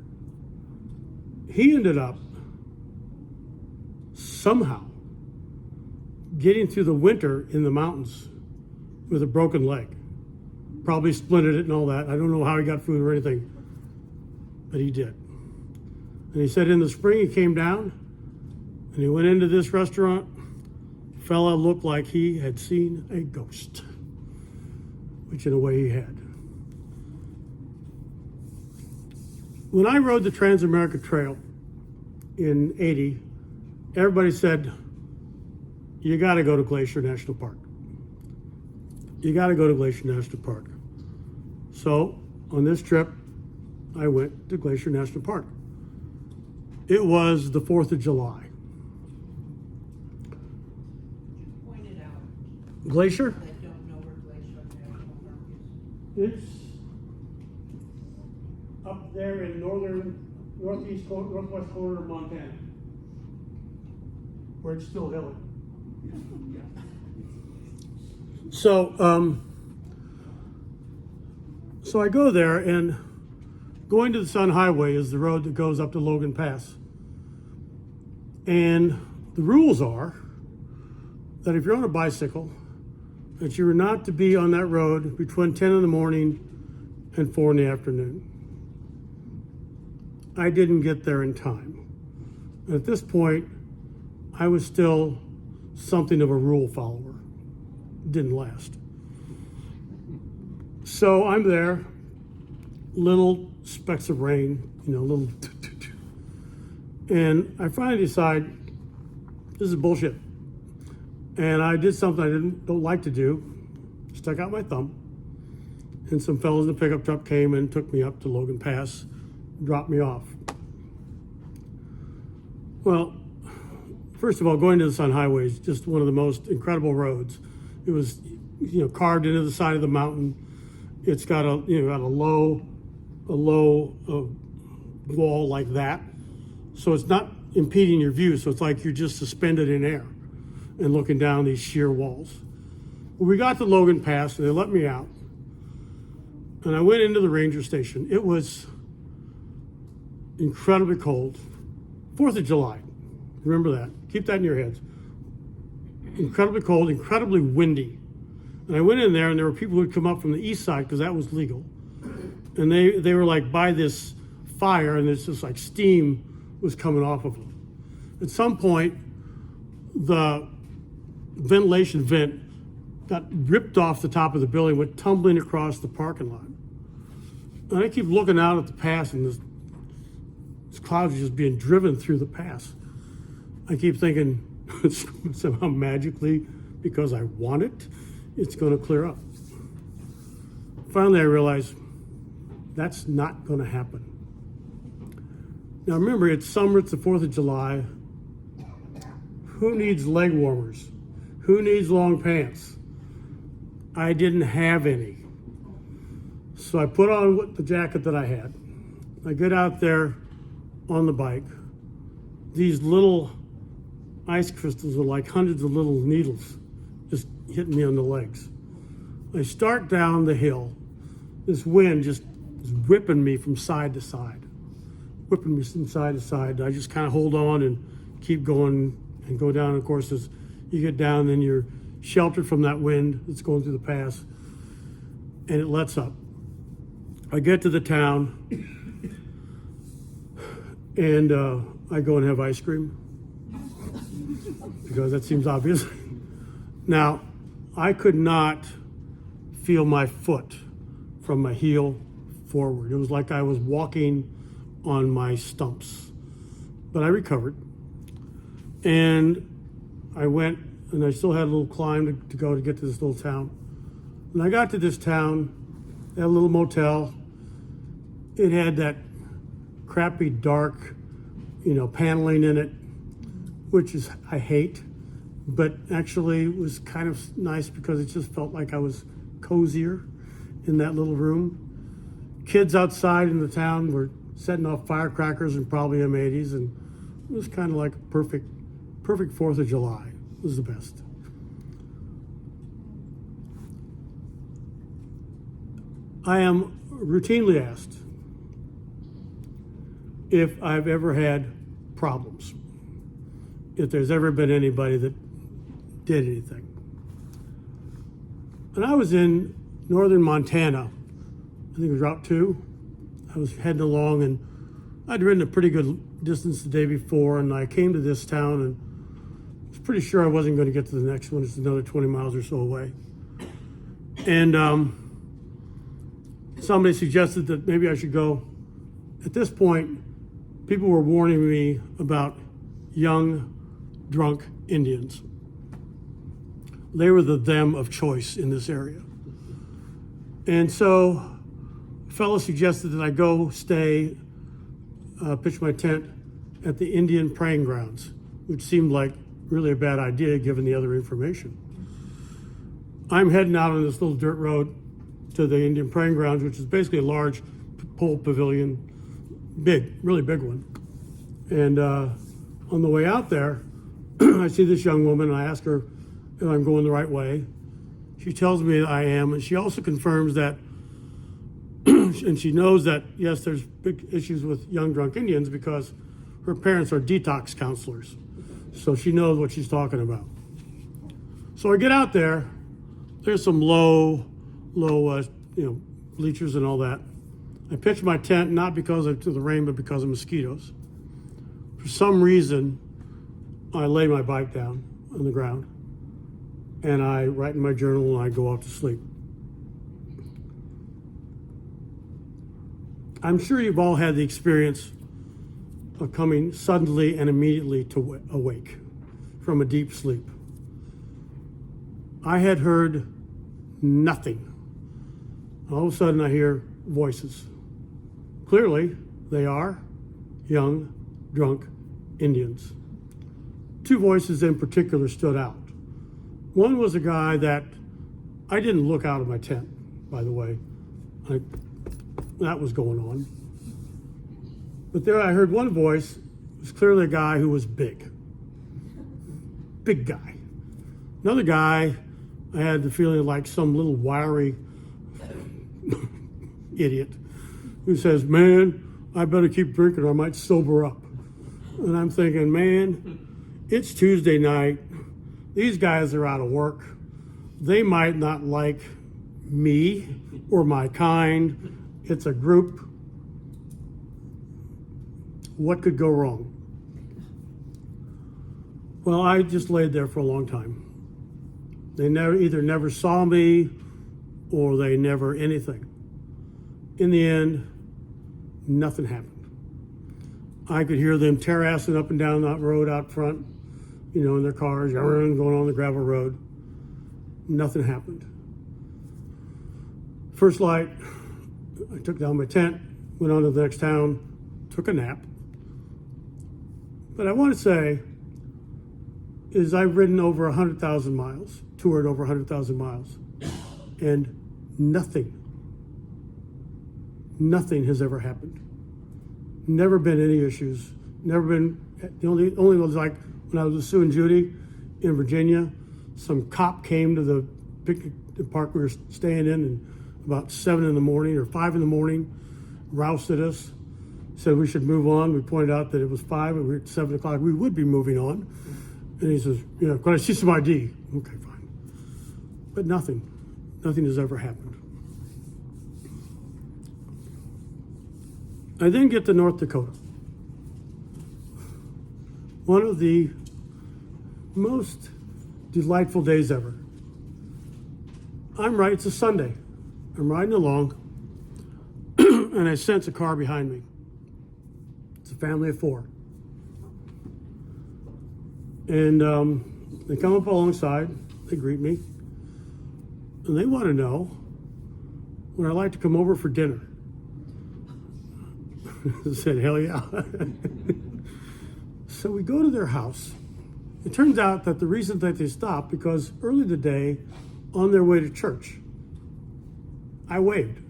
He ended up somehow getting through the winter in the mountains with a broken leg. Probably splintered it and all that. I don't know how he got food or anything, but he did. And he said in the spring he came down and he went into this restaurant. Fella looked like he had seen a ghost, which in a way he had. When I rode the Trans-America Trail in '80, everybody said, "You got to go to Glacier National Park. You got to go to Glacier National Park." So on this trip, I went to Glacier National Park. It was the 4th of July. Point it out. Glacier? I don't know where Glacier National Park is. It's up there in northwest corner of Montana, where it's still hilly. So, so I go there, and going to the Sun Highway is the road that goes up to Logan Pass. And the rules are that if you're on a bicycle, that you're not to be on that road between 10 in the morning and 4 in the afternoon. I didn't get there in time. At this point, I was still something of a rule follower. Didn't last. So I'm there, little specks of rain, little, and I finally decide this is bullshit. And I did something I don't like to do, stuck out my thumb, and some fellows in the pickup truck came and took me up to Logan Pass, dropped me off. Well, first of all, going to the Sun Highway is just one of the most incredible roads. It was, carved into the side of the mountain. It's got a low wall like that, so it's not impeding your view. So it's like you're just suspended in air and looking down these sheer walls. Well, we got to Logan Pass and they let me out, and I went into the ranger station. It was incredibly cold. 4th of July, remember that. Keep that in your heads. Incredibly cold, incredibly windy. And I went in there, and there were people who'd come up from the east side because that was legal. And they were like by this fire, and it's just like steam was coming off of them. At some point, the ventilation vent got ripped off the top of the building, went tumbling across the parking lot. And I keep looking out at the pass, and this clouds are just being driven through the pass. I keep thinking, somehow magically, because I want it, it's going to clear up. Finally, I realized that's not going to happen. Now remember, it's summer, it's the 4th of July. Who needs leg warmers? Who needs long pants? I didn't have any. So I put on the jacket that I had. I get out there on the bike. These little ice crystals are like hundreds of little needles just hitting me on the legs. I start down the hill. This wind just is whipping me from side to side. Whipping me from side to side. I just kind of hold on and keep going and go down. Of course, as you get down, then you're sheltered from that wind that's going through the pass, and it lets up. I get to the town, and I go and have ice cream, because that seems obvious. Now, I could not feel my foot from my heel forward. It was like I was walking on my stumps. But I recovered. And I went, and I still had a little climb to go to get to this little town. When I got to this town, they had a little motel. It had that crappy, dark, paneling in it, which is I hate, but actually it was kind of nice because it just felt like I was cozier in that little room. Kids outside in the town were setting off firecrackers and probably M80s, and it was kind of like a perfect 4th of July. It was the best. I am routinely asked if I've ever had problems, if there's ever been anybody that did anything. And I was in northern Montana, I think it was Route 2. I was heading along, and I'd ridden a pretty good distance the day before, and I came to this town and was pretty sure I wasn't going to get to the next one. It's another 20 miles or so away. And somebody suggested that maybe I should go. At this point, people were warning me about young, drunk Indians. They were the them of choice in this area. And so a fellow suggested that I go stay, pitch my tent at the Indian praying grounds, which seemed like really a bad idea given the other information. I'm heading out on this little dirt road to the Indian praying grounds, which is basically a large pole pavilion, big, really big one. And on the way out there, I see this young woman, and I ask her if I'm going the right way. She tells me I am, and she also confirms that, and she knows that, yes, there's big issues with young drunk Indians because her parents are detox counselors. So she knows what she's talking about. So I get out there, there's some low, bleachers and all that. I pitch my tent, not because of the rain, but because of mosquitoes. For some reason, I lay my bike down on the ground, and I write in my journal, and I go off to sleep. I'm sure you've all had the experience of coming suddenly and immediately to awake from a deep sleep. I had heard nothing. All of a sudden I hear voices. Clearly, they are young, drunk Indians. 2 voices in particular stood out. One was a guy that I didn't look out of my tent, by the way. That was going on. But there I heard one voice. It was clearly a guy who was big. Big guy. Another guy, I had the feeling like some little wiry idiot who says, "Man, I better keep drinking or I might sober up." And I'm thinking, man, it's Tuesday night. These guys are out of work. They might not like me or my kind. It's a group. What could go wrong? Well, I just laid there for a long time. They either never saw me or they never anything. In the end, nothing happened. I could hear them tear-assing up and down that road out front, in their cars, going on the gravel road. Nothing happened. First light, I took down my tent, went on to the next town, took a nap. But I want to say is I've ridden over 100,000 miles, toured over 100,000 miles, and nothing has ever happened. Never been any issues. Never been, the only was like when I was with Sue and Judy in Virginia, some cop came to the picnic park we were staying in, and about 7 in the morning or 5 in the morning, rousted us, said we should move on. We pointed out that it was 5 and we were at 7 o'clock. We would be moving on. And he says, could I see some ID? Okay, fine. But nothing has ever happened. I then get to North Dakota. One of the most delightful days ever. It's a Sunday. I'm riding along, and I sense a car behind me. It's a family of 4. And they come up alongside, they greet me, and they want to know would I like to come over for dinner. I said, hell yeah. So we go to their house. It turns out that the reason that they stopped, because early today, on their way to church, I waved.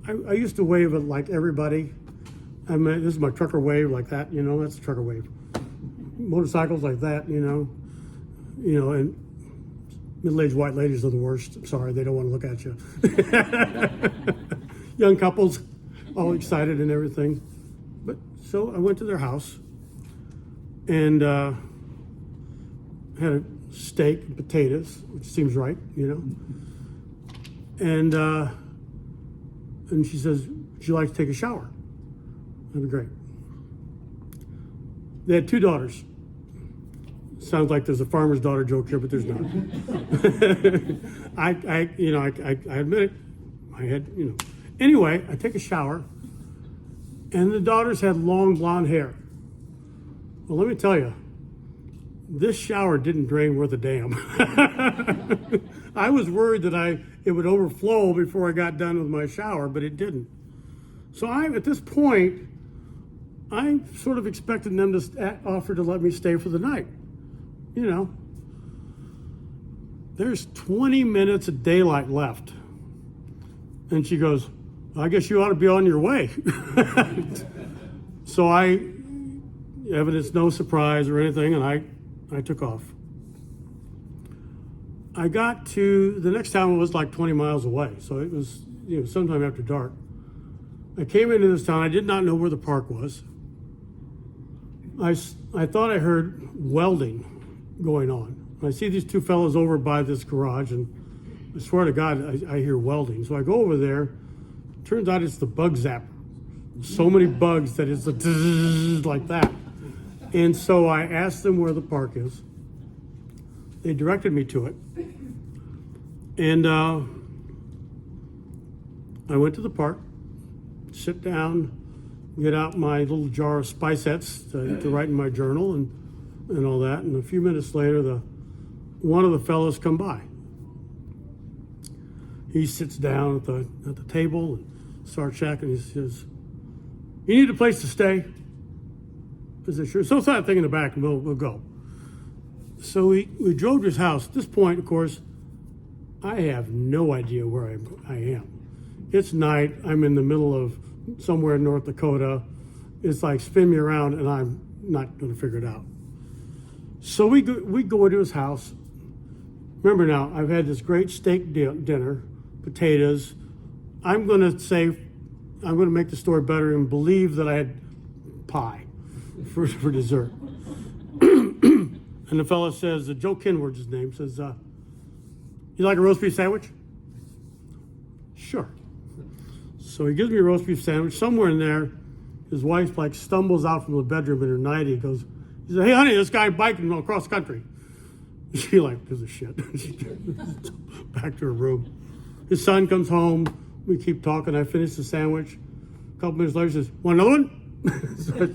I used to wave at like everybody. I mean, this is my trucker wave, like that, you know, that's a trucker wave. Motorcycles like that, you know, and middle-aged white ladies are the worst. I'm sorry, they don't want to look at you. Young couples, all excited and everything. But so I went to their house and had a steak and potatoes, which seems right, you know. And she says, "Would you like to take a shower?" That'd be great. They had 2 daughters. Sounds like there's a farmer's daughter joke here, but there's not. I admit it. I had, you know. Anyway, I take a shower, and the daughters had long blonde hair. Well, let me tell you, this shower didn't drain worth a damn. I was worried that it would overflow before I got done with my shower, but it didn't. So at this point, I sort of expected them to offer to let me stay for the night. You know, there's 20 minutes of daylight left. And she goes, "I guess you ought to be on your way." So I evidenced no surprise or anything, and I took off. I got to, the next town was like 20 miles away, so it was, you know, sometime after dark. I came into this town. I did not know where the park was. I thought I heard welding going on. I see these 2 fellows over by this garage, and I swear to God, I hear welding. So I go over there. Turns out it's the bug zapper. So many bugs that it's like that. And so I asked them where the park is. They directed me to it. And I went to the park, sit down, get out my little jar of Spicettes to write in my journal and all that. And a few minutes later, one of the fellows come by. He sits down at the table and starts chatting. He says, "You need a place to stay?" I said, "Sure." So it's that thing in the back, and we'll go. So we drove to his house. At this point, of course, I have no idea where I am. It's night. I'm in the middle of somewhere in North Dakota. It's like spin me around, and I'm not going to figure it out. So we go into his house. Remember now, I've had this great steak dinner, potatoes. I'm going to make the story better and believe that I had pie for dessert. And the fellow says, Joe Kinward's his name, says, "You like a roast beef sandwich?" Sure. So he gives me a roast beef sandwich. Somewhere in there, his wife like stumbles out from the bedroom in her nightie. He says, "Hey, honey, this guy biking across country." She like gives a shit. Back to her room. His son comes home. We keep talking. I finish the sandwich. A couple minutes later, he says, "Want another one?" So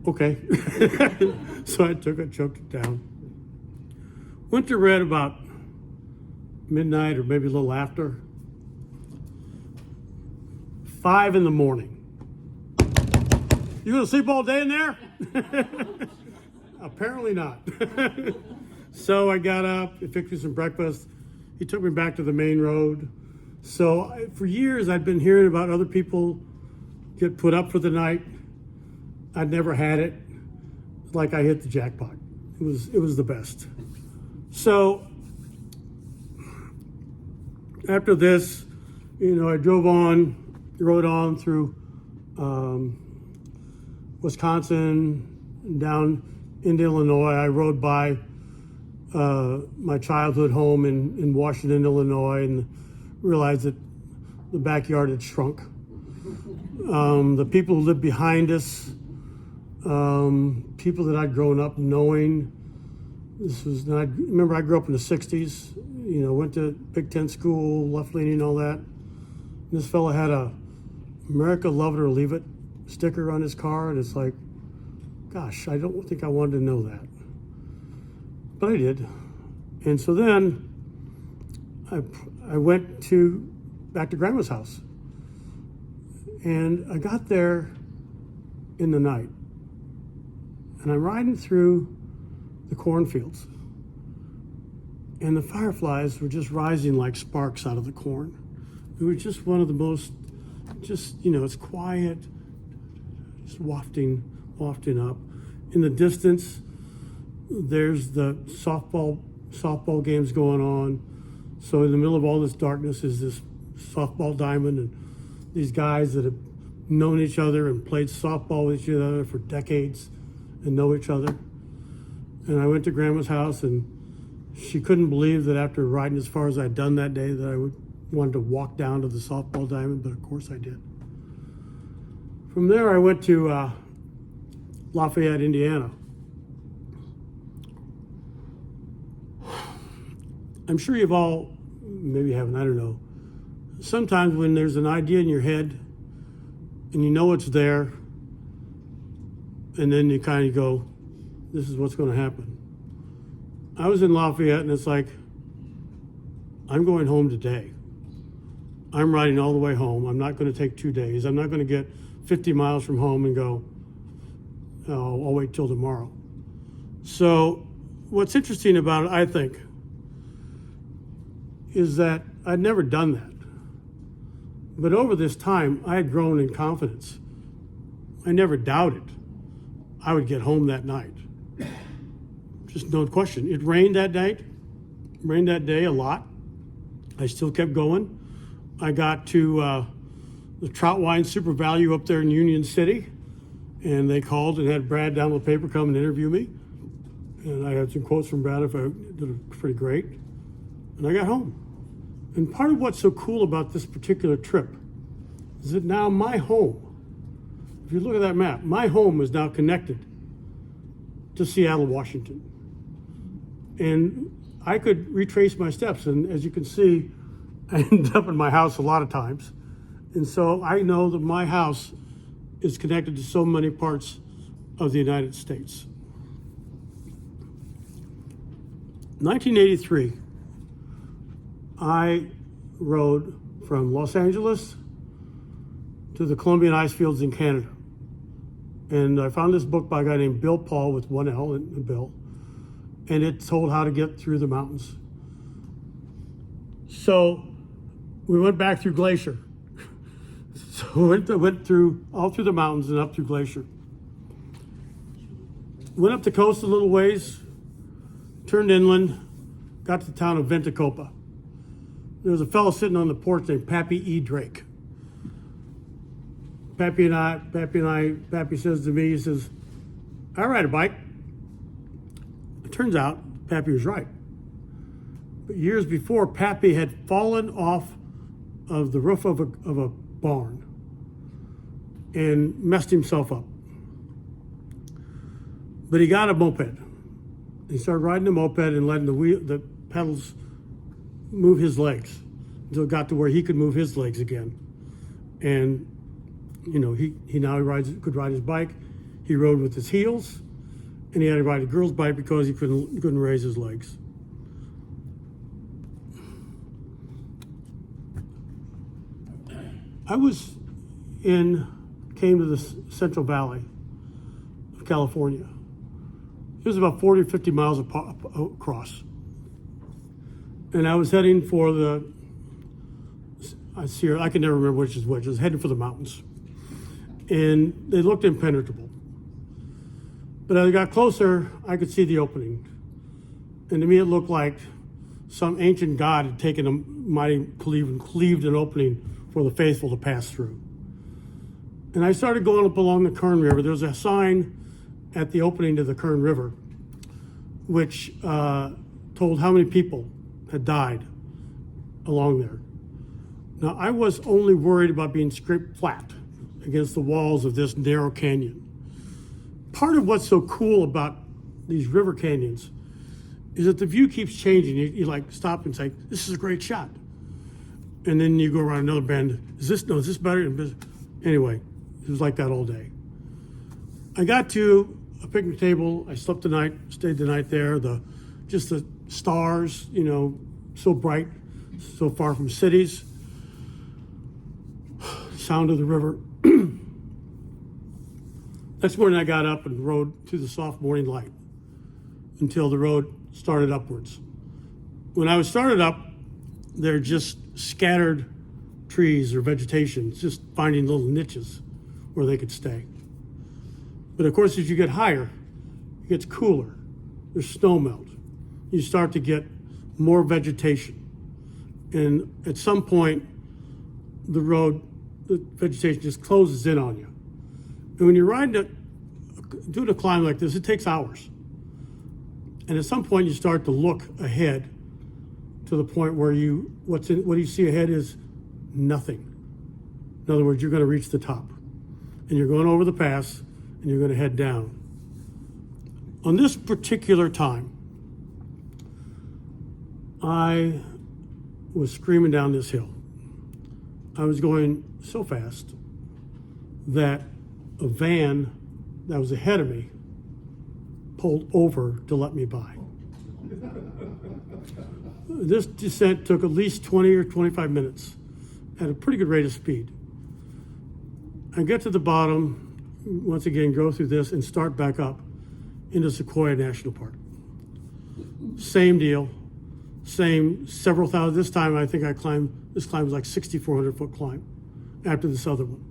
okay. So I took it, choked it down. Went to bed about midnight or maybe a little after. 5 a.m. "You gonna sleep all day in there?" Apparently not. So I got up, I fixed me some breakfast. He took me back to the main road. So for years I'd been hearing about other people get put up for the night. I'd never had it. Like I hit the jackpot. It was the best. So after this, you know, I rode on through Wisconsin, down into Illinois. I rode by my childhood home in Washington, Illinois, and realized that the backyard had shrunk. The people who lived behind us, people that I'd grown up knowing. Remember I grew up in the 60s, you know, went to Big Ten school, left-leaning and all that. And this fellow had a "America Love It or Leave It" sticker on his car, and it's like, gosh, I don't think I wanted to know that. But I did. And so then I went back to Grandma's house. And I got there in the night. And I'm riding through the cornfields. And the fireflies were just rising like sparks out of the corn. It was just one of the most, it's quiet, just wafting up. In the distance, there's the softball games going on. So in the middle of all this darkness is this softball diamond and these guys that have known each other and played softball with each other for decades and know each other. And I went to Grandma's house, and she couldn't believe that after riding as far as I'd done that day that I wanted to walk down to the softball diamond, but of course I did. From there I went to Lafayette, Indiana. I'm sure you've all, maybe you haven't, I don't know. Sometimes when there's an idea in your head and you know it's there, and then you kind of go, this is what's going to happen. I was in Lafayette, and it's like, I'm going home today. I'm riding all the way home. I'm not going to take 2 days. I'm not going to get 50 miles from home and go, oh, I'll wait till tomorrow. So what's interesting about it, I think, is that I'd never done that. But over this time, I had grown in confidence. I never doubted I would get home that night. Just no question. It rained that night, rained that day a lot. I still kept going. I got to the Trout Wine Super Value up there in Union City, and they called and had Brad down with paper come and interview me. And I had some quotes from Brad, if I did it pretty great. And I got home. And part of what's so cool about this particular trip is that now my home, if you look at that map, my home is now connected to Seattle, Washington. And I could retrace my steps. And as you can see, I ended up in my house a lot of times. And so I know that my house is connected to so many parts of the United States. 1983, I rode from Los Angeles to the Columbian ice fields in Canada. And I found this book by a guy named Bill Paul with one L in Bill. And it told how to get through the mountains. So we went back through Glacier. So we went through all through the mountains and up through Glacier. Went up the coast a little ways, turned inland, got to the town of Ventacopa. There was a fellow sitting on the porch named Pappy E. Drake. Pappy says to me, he says, I ride a bike. It turns out Pappy was right. But years before, Pappy had fallen off of the roof of a barn and messed himself up. But he got a moped. He started riding the moped and letting the pedals move his legs until it got to where he could move his legs again. And he now could ride his bike. He rode with his heels, and he had to ride a girl's bike because he couldn't raise his legs. I came to the Central Valley of California. It was about 40 or 50 miles across. And I was heading for I can never remember which is which. I was heading for the mountains. And they looked impenetrable. But as I got closer, I could see the opening. And to me, it looked like some ancient god had taken a mighty cleave and cleaved an opening for the faithful to pass through. And I started going up along the Kern River. There was a sign at the opening to the Kern River, which told how many people had died along there. Now, I was only worried about being scraped flat against the walls of this narrow canyon. Part of what's so cool about these river canyons is that the view keeps changing. You like stop and say, this is a great shot. And then you go around another bend. Is this better? Anyway, it was like that all day. I got to a picnic table. I stayed the night there. Just the stars, so bright, so far from cities. Sound of the river. Next morning I got up and rode through the soft morning light until the road started upwards. When I was started up, they're just scattered trees or vegetation, just finding little niches where they could stay. But of course, as you get higher, it gets cooler. There's snow melt. You start to get more vegetation. And at some point, the vegetation just closes in on you. And when you're doing a climb like this, it takes hours. And at some point, you start to look ahead to the point where what you see ahead is nothing. In other words, you're going to reach the top. And you're going over the pass, and you're going to head down. On this particular time, I was screaming down this hill. I was going so fast that a van that was ahead of me pulled over to let me by. This descent took at least 20 or 25 minutes at a pretty good rate of speed. I get to the bottom, once again, go through this and start back up into Sequoia National Park. Same deal, same several thousand. This time I think this climb was like 6,400 foot climb after this other one.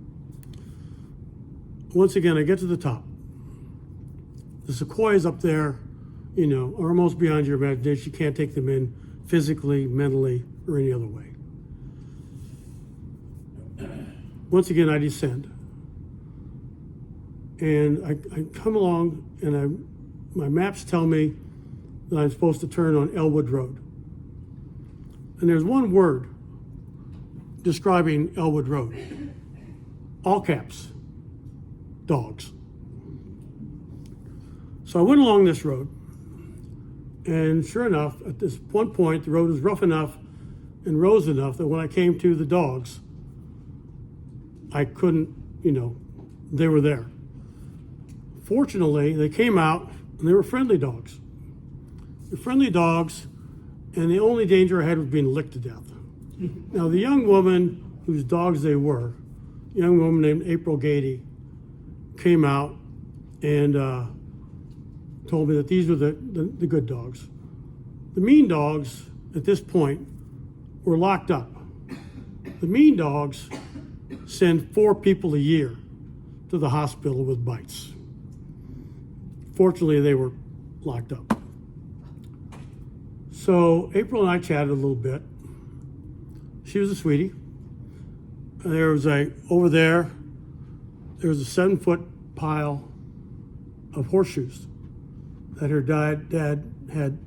Once again, I get to the top. The sequoias up there, are almost beyond your imagination. You can't take them in physically, mentally, or any other way. Once again, I descend. And I come along, and my maps tell me that I'm supposed to turn on Elwood Road. And there's one word describing Elwood Road. All caps, dogs. So I went along this road, and sure enough, at this one point, the road was rough enough and rose enough that when I came to the dogs, I couldn't, they were there. Fortunately, they came out, and they were friendly dogs. They're friendly dogs, and the only danger I had was being licked to death. Now, the young woman whose dogs they were, a young woman named April Gady, came out and told me that these were the good dogs. The mean dogs, at this point, were locked up. The mean dogs send 4 people a year to the hospital with bites. Fortunately, they were locked up. So April and I chatted a little bit. She was a sweetie. Over there was a 7-foot pile of horseshoes that her dad had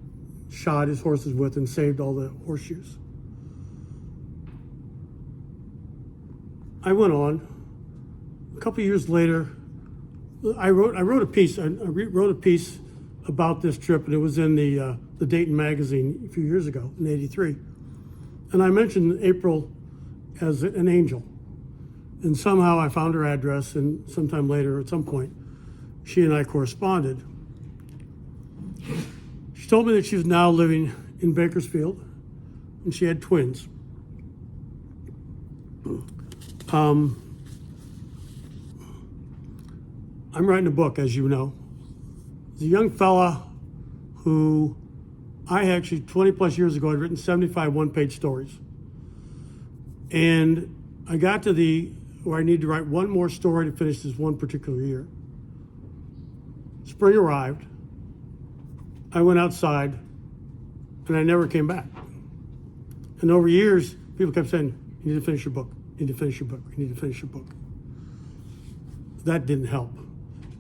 shod his horses with and saved all the horseshoes. I went on. A couple of years later, I wrote a piece. I wrote a piece about this trip, and it was in the Dayton magazine a few years ago, in '83. And I mentioned April as an angel. And somehow I found her address, and sometime later, at some point, she and I corresponded. She told me that she was now living in Bakersfield, and she had twins. I'm writing a book, as you know. There's a young fella who I actually, 20 plus years ago, had written 75 one-page stories. And I got to where I need to write one more story to finish this one particular year. Spring arrived. I went outside, and I never came back. And over years, people kept saying, you need to finish your book. You need to finish your book. You need to finish your book. That didn't help.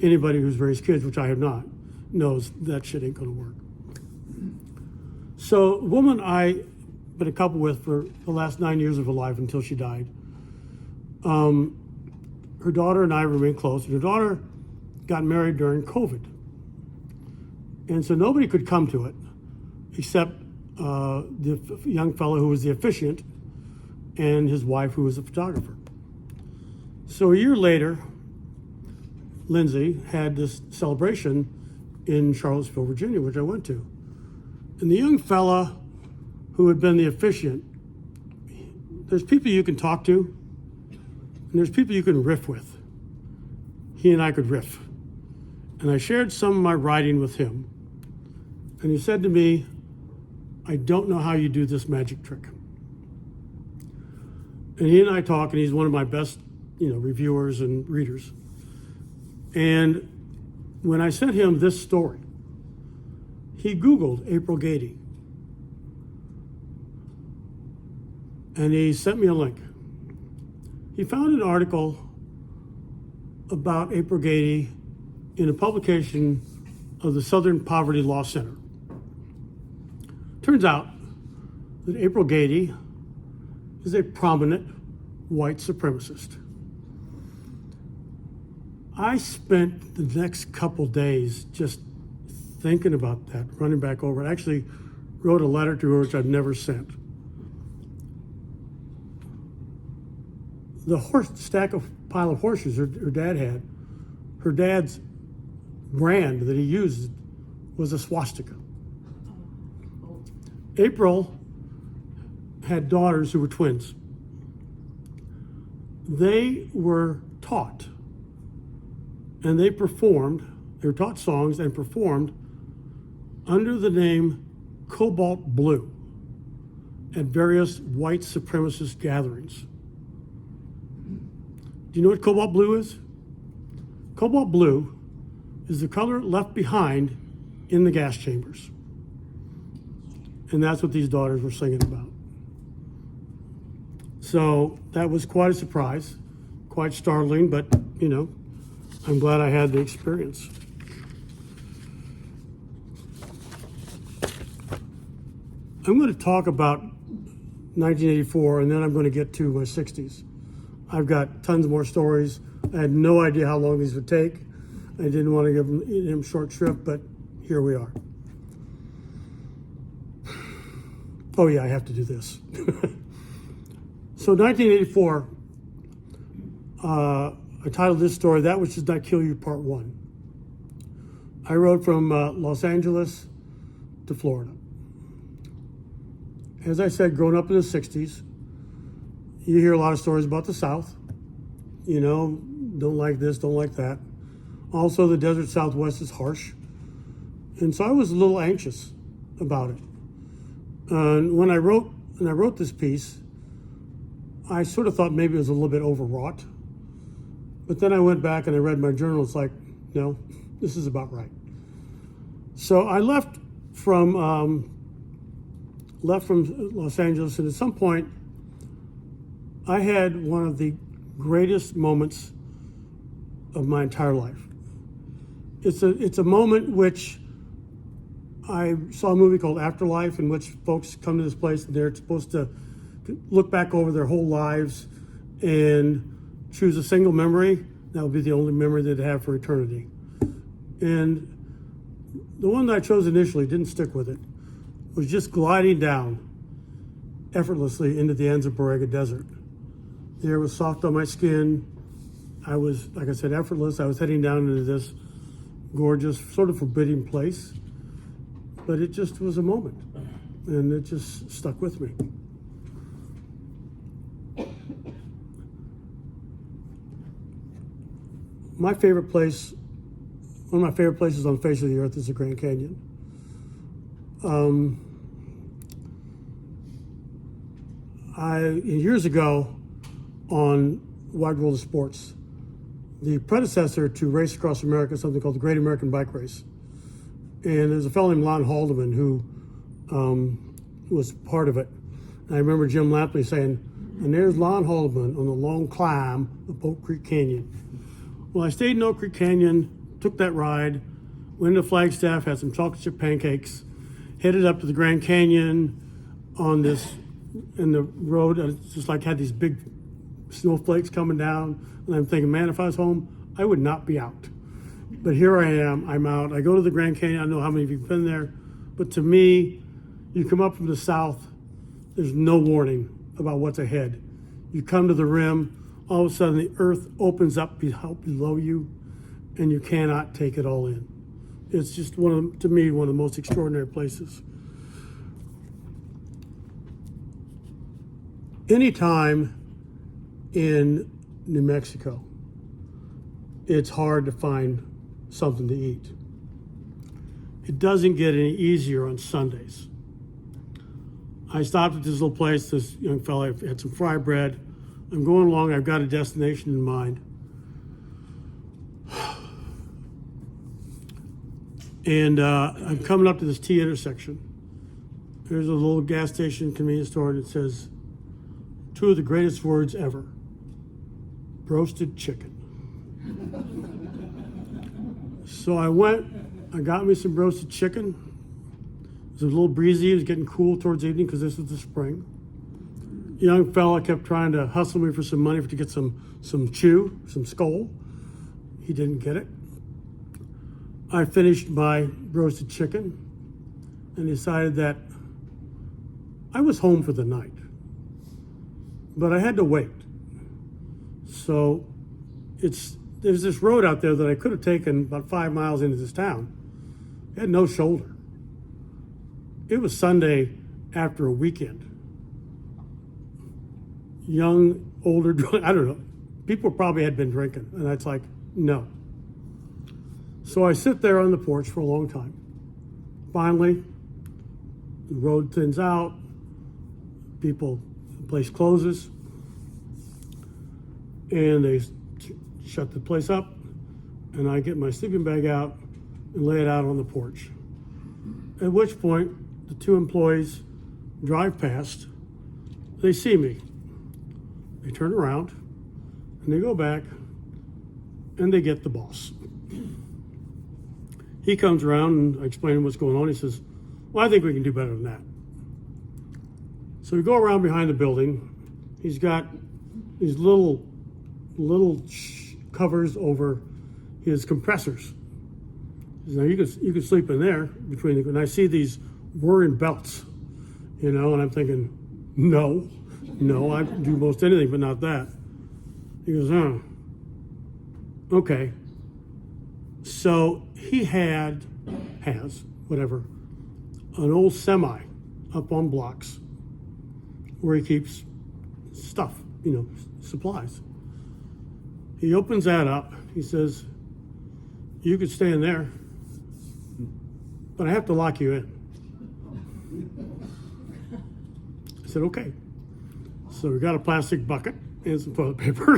Anybody who's raised kids, which I have not, knows that shit ain't gonna work. So, a woman I've been a couple with for the last 9 years of her life until she died, her daughter and I remained close. And her daughter got married during COVID. And so nobody could come to it except the young fellow who was the officiant and his wife who was a photographer. So a year later, Lindsay had this celebration in Charlottesville, Virginia, which I went to. And the young fella who had been the officiant, there's people you can talk to, and there's people you can riff with. He and I could riff. And I shared some of my writing with him. And he said to me, I don't know how you do this magic trick. And he and I talk, and he's one of my best, reviewers and readers. And when I sent him this story, he Googled April Gady. And he sent me a link. He found an article about April Gady in a publication of the Southern Poverty Law Center. Turns out that April Gady is a prominent white supremacist. I spent the next couple days just thinking about that, running back over it. I actually wrote a letter to her, which I've never sent. The pile of horseshoes her dad had, her dad's brand that he used was a swastika. April had daughters who were twins. They were taught, and they were taught songs and performed under the name Cobalt Blue at various white supremacist gatherings. Do you know what cobalt blue is? Cobalt blue is the color left behind in the gas chambers. And that's what these daughters were singing about. So that was quite a surprise, quite startling, but I'm glad I had the experience. I'm going to talk about 1984, and then I'm going to get to my 60s. I've got tons more stories. I had no idea how long these would take. I didn't want to give him short shrift, but here we are. Oh yeah, I have to do this. So 1984, I titled this story, That Which Does Not Kill You, Part 1. I rode from Los Angeles to Florida. As I said, growing up in the 60s, you hear a lot of stories about the South. Don't like this, don't like that. Also, the desert Southwest is harsh. And so I was a little anxious about it. And when I wrote this piece, I sort of thought maybe it was a little bit overwrought. But then I went back and I read my journal. It's like, no, this is about right. So I left from Los Angeles, and at some point, I had one of the greatest moments of my entire life. It's a moment which I saw a movie called Afterlife, in which folks come to this place and they're supposed to look back over their whole lives and choose a single memory. That would be the only memory they'd have for eternity. And the one that I chose initially, didn't stick with it, was just gliding down effortlessly into the Anza-Borrega Desert. The air was soft on my skin. I was, like I said, effortless. I was heading down into this gorgeous, sort of forbidding place. But it just was a moment, and it just stuck with me. My favorite place, one of my favorite places on the face of the earth, is the Grand Canyon. Years ago, on Wide World of Sports, the predecessor to Race Across America, something called the Great American Bike Race. And there's a fellow named Lon Haldeman who was part of it. And I remember Jim Lampley saying, and there's Lon Haldeman on the long climb of Oak Creek Canyon. Well, I stayed in Oak Creek Canyon, took that ride, went to Flagstaff, had some chocolate chip pancakes, headed up to the Grand Canyon on this, in the road, it's just like had these big snowflakes coming down. And I'm thinking, man, if I was home, I would not be out. But here I am, I'm out. I go to the Grand Canyon. I don't know how many of you have been there, but to me, you come up from the south, there's no warning about what's ahead. You come to the rim, all of a sudden the earth opens up below you, and you cannot take it all in. It's just to me, one of the most extraordinary places. Anytime in New Mexico, it's hard to find something to eat. It doesn't get any easier on Sundays. I stopped at this little place. This young fella had some fry bread. I'm going along. I've got a destination in mind. And I'm coming up to this T intersection. There's a little gas station convenience store, and it says, 2 of the greatest words ever: roasted chicken. So I went, I got me some roasted chicken. It was a little breezy. It was getting cool towards evening because this was the spring. Young fella kept trying to hustle me for some money to get some skull. He didn't get it. I finished my roasted chicken and decided that I was home for the night, but I had to wait. So there's this road out there that I could have taken about 5 miles into this town. It had no shoulder. It was Sunday after a weekend. Young, older, I don't know. People probably had been drinking, and it's like, no. So I sit there on the porch for a long time. Finally, the road thins out. The place closes, and they shut the place up, and I get my sleeping bag out and lay it out on the porch. At which point, the 2 employees drive past. They see me. They turn around, and they go back, and they get the boss. He comes around, and I explain to him what's going on. He says, well, I think we can do better than that. So we go around behind the building. He's got these little covers over his compressors. Now you can sleep in there and I see these whirring belts, and I'm thinking, no, I can do most anything, but not that. He goes, okay. So he has an old semi up on blocks where he keeps stuff, supplies. He opens that up. He says, you could stay in there, but I have to lock you in. I said, okay. So we got a plastic bucket and some toilet paper.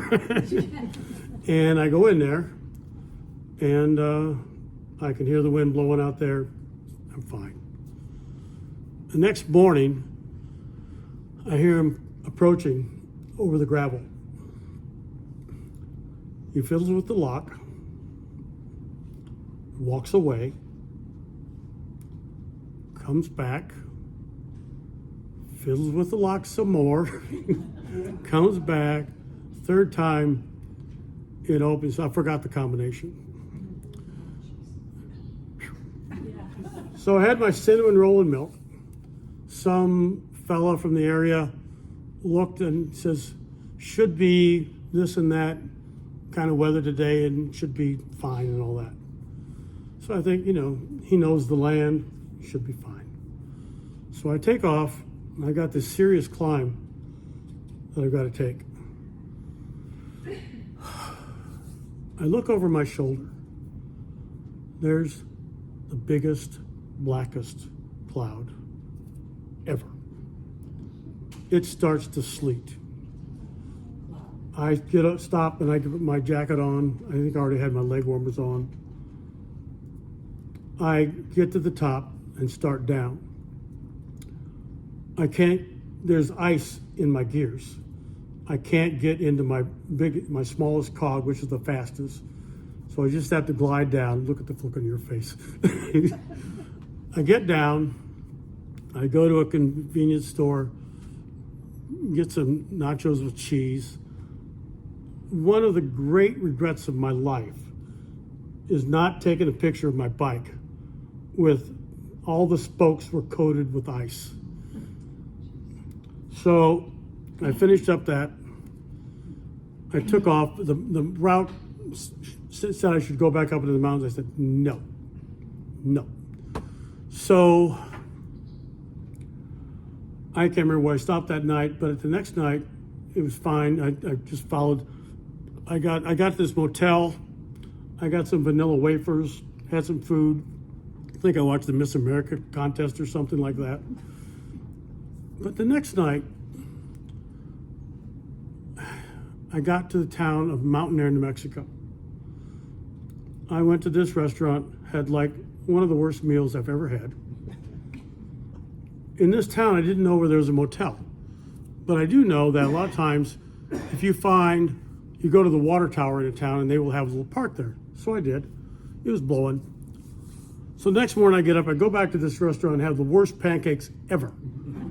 And I go in there, and I can hear the wind blowing out there. I'm fine. The next morning, I hear him approaching over the gravel. He fiddles with the lock, walks away, comes back, fiddles with the lock some more, comes back, 3rd time it opens. I forgot the combination. So I had my cinnamon roll and milk. Some fella from the area looked and says, should be this and that kind of weather today and should be fine and all that. So I think, he knows the land, should be fine. So I take off, and I got this serious climb that I've got to take. I look over my shoulder. There's the biggest, blackest cloud ever. It starts to sleet. I get up, stop, and I put my jacket on. I think I already had my leg warmers on. I get to the top and start down. There's ice in my gears. I can't get into my smallest cog, which is the fastest. So I just have to glide down. Look at the look on your face. I get down. I go to a convenience store, get some nachos with cheese. One of the great regrets of my life is not taking a picture of my bike with all the spokes were coated with ice. So I finished up that. I took off. The route said I should go back up into the mountains. I said, no. So I can't remember where I stopped that night, but the next night, it was fine. I just followed. I got to this motel. I got some vanilla wafers, had some food. I think I watched the Miss America contest or something like that. But the next night, I got to the town of Mountain Air, New Mexico. I went to this restaurant, had like one of the worst meals I've ever had. In this town, I didn't know where there was a motel. But I do know that a lot of times, if you go to the water tower in a town and they will have a little park there. So I did. It was blowing. So next morning I get up, I go back to this restaurant and have the worst pancakes ever.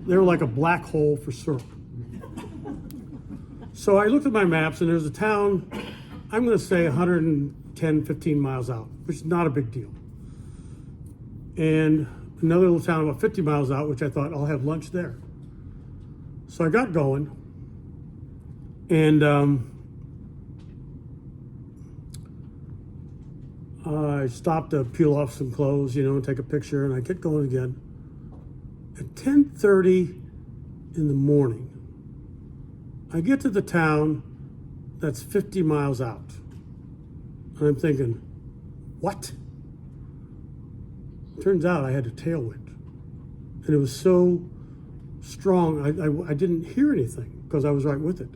They were like a black hole for syrup. So I looked at my maps and there's a town, I'm gonna say 110, 15 miles out, which is not a big deal. And another little town about 50 miles out, which I thought I'll have lunch there. So I got going and I stopped to peel off some clothes, and take a picture, and I get going again. At 10:30 in the morning, I get to the town that's 50 miles out. And I'm thinking, what? Turns out I had a tailwind. And it was so strong, I didn't hear anything because I was right with it.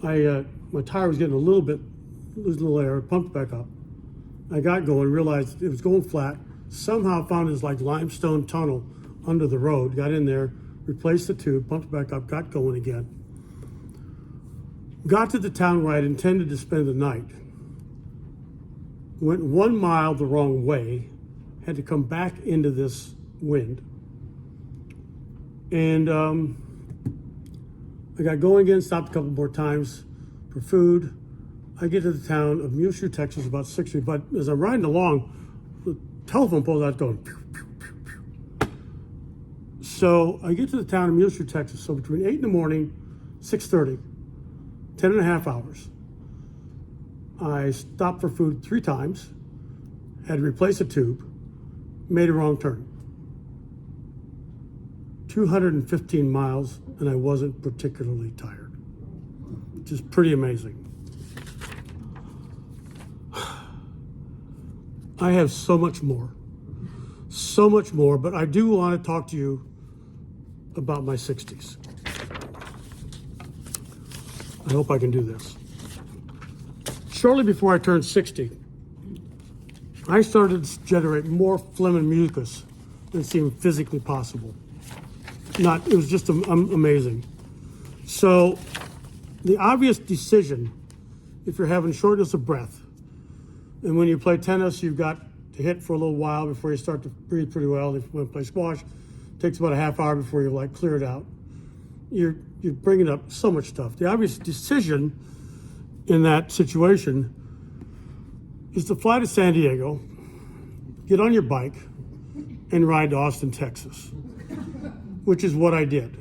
My tire was getting losing a little air, pumped back up. I got going, realized it was going flat, somehow found this like limestone tunnel under the road, got in there, replaced the tube, pumped back up, got going again. Got to the town where I'd intended to spend the night. Went 1 mile the wrong way, had to come back into this wind. And I got going again, stopped a couple more times for food. I get to the town of Muleshoe, Texas, about 60, but as I'm riding along, the telephone pole's out going, pew, pew, pew, pew. So I get to the town of Muleshoe, Texas. So between 8 in the morning, 6:30, 10 and a half hours. I stopped for food 3 times, had to replace a tube, made a wrong turn. 215 miles, and I wasn't particularly tired, which is pretty amazing. I have so much more, but I do want to talk to you about my 60s. I hope I can do this. Shortly before I turned 60, I started to generate more phlegm and mucus than seemed physically possible. It was just amazing. So the obvious decision, if you're having shortness of breath, and when you play tennis, you've got to hit for a little while before you start to breathe pretty well. If you want to play squash, it takes about a half hour before you clear it out. You're bringing up so much stuff. The obvious decision in that situation is to fly to San Diego, get on your bike, and ride to Austin, Texas, which is what I did.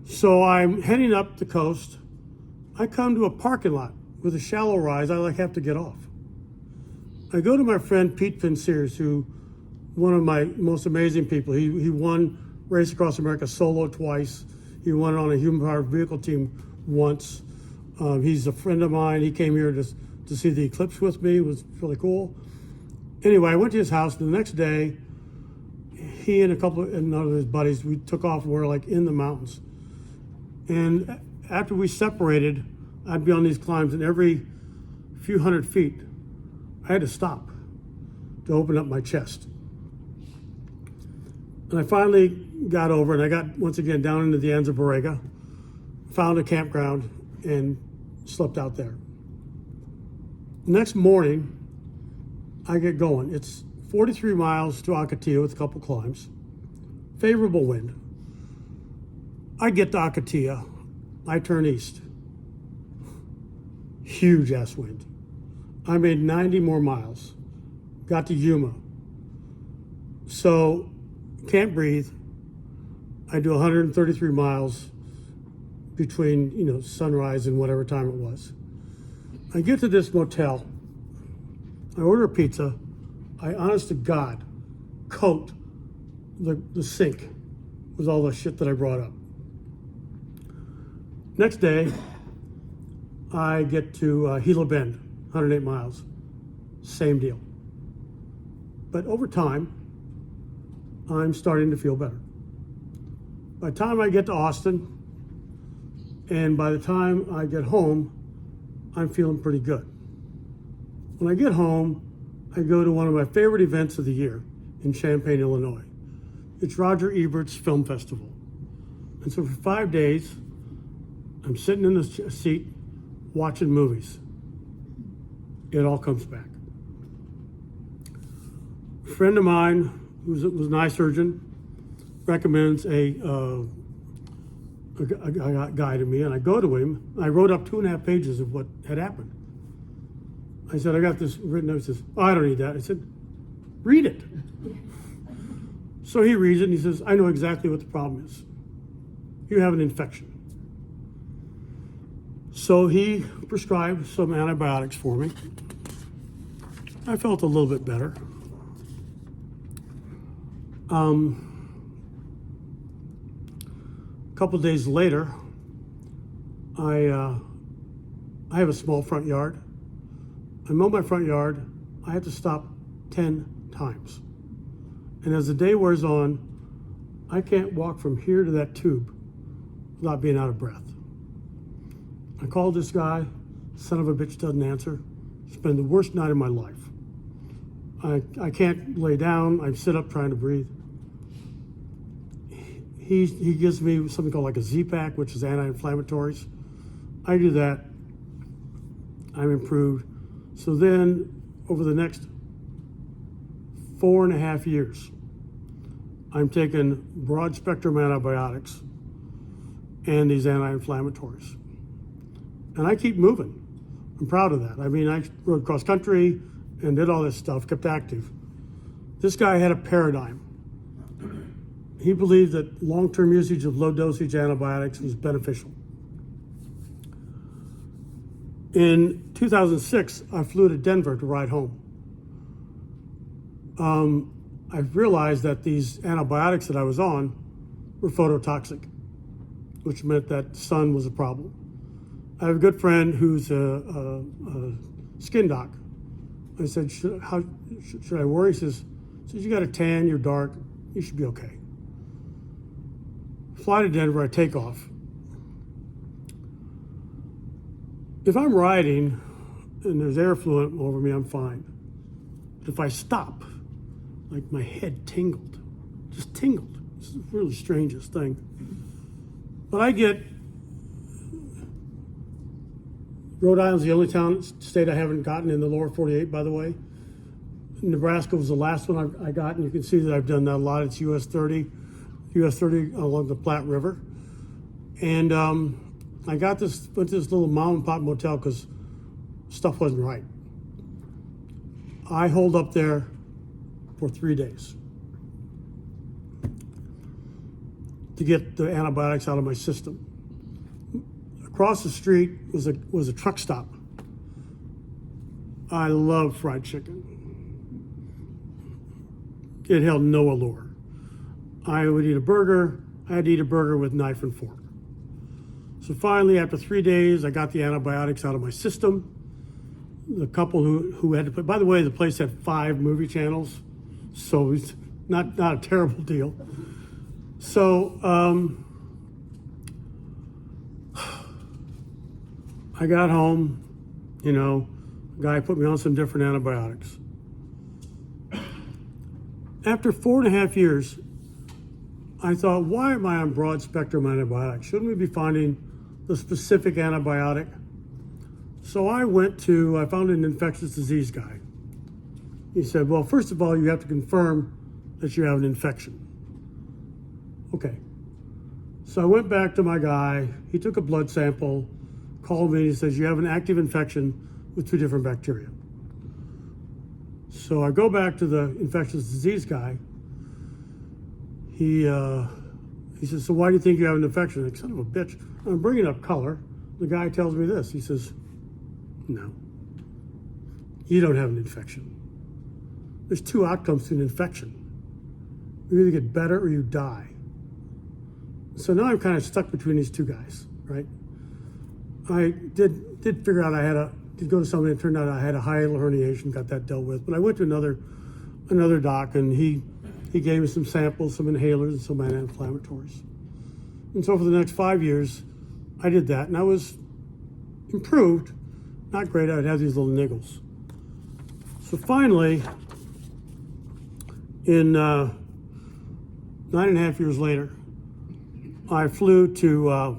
So I'm heading up the coast. I come to a parking lot with a shallow rise. I have to get off. I go to my friend Pete Finsears, who one of my most amazing people. He won Race Across America solo twice. He won it on a human-powered vehicle team once. He's a friend of mine. He came here to see the eclipse with me. It was really cool. Anyway, I went to his house. The next day, he and another of his buddies, we took off and we're in the mountains. And after we separated, I'd be on these climbs, and every few hundred feet, I had to stop to open up my chest. And I finally got over, and I got, once again, down into the Anza Borrega, found a campground, and slept out there. Next morning, I get going. It's 43 miles to Ocotillo with a couple climbs. Favorable wind. I get to Ocotillo. I turn east. Huge ass wind. I made 90 more miles. Got to Yuma. So, can't breathe. I do 133 miles between, sunrise and whatever time it was. I get to this motel. I order a pizza. I, honest to God, coat the sink with all the shit that I brought up. Next day, I get to Gila Bend, 108 miles. same deal. But over time, I'm starting to feel better. By the time I get to Austin, and by the time I get home, I'm feeling pretty good. When I get home, I go to one of my favorite events of the year in Champaign, Illinois. It's Roger Ebert's Film Festival. And so for 5 days, I'm sitting in the seat watching movies. It all comes back. A friend of mine, who was an eye surgeon, recommends a guy to me, and I go to him. I wrote up 2.5 pages of what had happened. I said, I got this written out. He says, oh, I don't need that. I said, read it. So he reads it and he says, I know exactly what the problem is. You have an infection. So he prescribed some antibiotics for me. I felt a little bit better. A couple days later, I have a small front yard. I mow my front yard. I have to stop 10 times. And as the day wears on, I can't walk from here to that tube without being out of breath. I called this guy, son of a bitch doesn't answer. It's been the worst night of my life. I can't lay down, I sit up trying to breathe. He gives me something called like a Z-Pack, which is anti-inflammatories. I do that, I'm improved. So then, over the next 4.5 years, I'm taking broad spectrum antibiotics and these anti-inflammatories. And I keep moving. I'm proud of that. I mean, I rode cross country and did all this stuff, kept active. This guy had a paradigm. He believed that long-term usage of low dosage antibiotics was beneficial. In 2006, I flew to Denver to ride home. I realized that these antibiotics that I was on were phototoxic, which meant that sun was a problem. I have a good friend who's a skin doc. I said, should I worry? He says, you got a tan, you're dark, you should be okay. Fly to Denver, I take off. If I'm riding and there's air fluent over me, I'm fine. But if I stop, like my head tingled, just tingled. It's the really strangest thing. But I get, Rhode Island's the only state I haven't gotten in the lower 48, by the way. Nebraska was the last one I got, and you can see that I've done that a lot. It's US 30 along the Platte River. And I got this, went to this little mom and pop motel because stuff wasn't right. I holed up there for 3 days to get the antibiotics out of my system. Across the street was a truck stop. I love fried chicken. It held no allure. I would eat a burger. I had to eat a burger with knife and fork. So finally, after 3 days, I got the antibiotics out of my system. The couple who had to put, by the way, the place had 5 movie channels, so it's not a terrible deal. So I got home, guy put me on some different antibiotics. After 4.5 years, I thought, why am I on broad spectrum antibiotics? Shouldn't we be finding the specific antibiotic? So I found an infectious disease guy. He said, well, first of all, you have to confirm that you have an infection. Okay. So I went back to my guy. He took a blood sample, called me, and he says, you have an active infection with 2 different bacteria. So I go back to the infectious disease guy. He says, so why do you think you have an infection? I'm like, son of a bitch. I'm bringing up color. The guy tells me this. He says, no, you don't have an infection. There's 2 outcomes to an infection. You either get better or you die. So now I'm kind of stuck between these 2 guys, right? I did figure out I had to go to somebody. It turned out I had a hiatal herniation, got that dealt with. But I went to another doc, and he gave me some samples, some inhalers, and some anti-inflammatories. And so for the next 5 years, I did that, and I was improved. Not great. I'd have these little niggles. So finally, in 9.5 years later, I flew to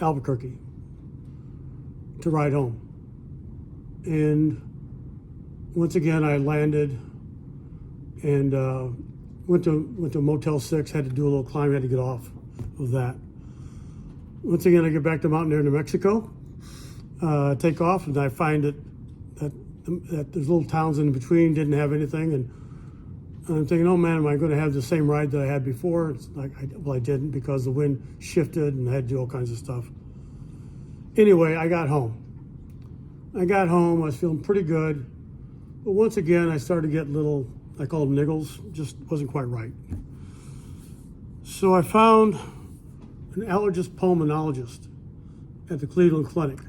Albuquerque to ride home. And once again, I landed and went to Motel 6, had to do a little climb, had to get off of that. Once again, I get back to Mountain Air, New Mexico, take off, and I find that there's little towns in between, didn't have anything, and I'm thinking, oh man, am I going to have the same ride that I had before? It's like, well, I didn't, because the wind shifted and I had to do all kinds of stuff. Anyway, I got home. I was feeling pretty good, but once again, I started to get little, I call them niggles, just wasn't quite right. So I found an allergist pulmonologist at the Cleveland Clinic.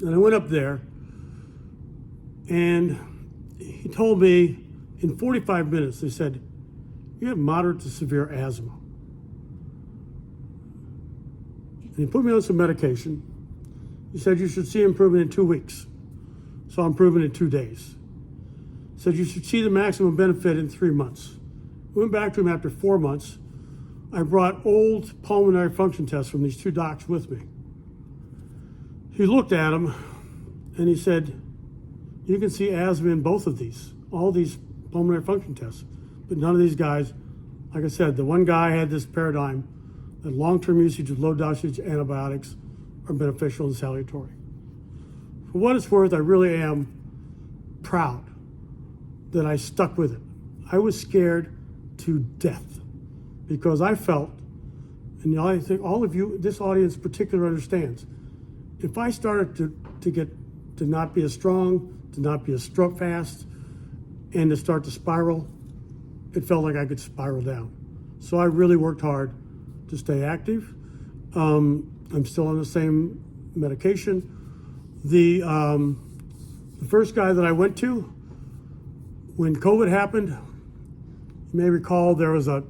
And I went up there, and he told me in 45 minutes, they said, you have moderate to severe asthma. And he put me on some medication. He said, you should see improvement in 2 weeks. So I'm improving in 2 days. He said, you should see the maximum benefit in 3 months. Went back to him after 4 months. I brought old pulmonary function tests from these 2 docs with me. He looked at them and he said, you can see asthma in both of these, all these pulmonary function tests. But none of these guys, like I said, the one guy had this paradigm that long-term usage of low dosage antibiotics are beneficial and salutary. For what it's worth, I really am proud that I stuck with it. I was scared to death because I felt, and I think all of you, this audience in particular, understands, if I started to not be as strong, to not be as stroke fast, and to start to spiral, it felt like I could spiral down. So I really worked hard to stay active. I'm still on the same medication. The first guy that I went to, when COVID happened, you may recall there was a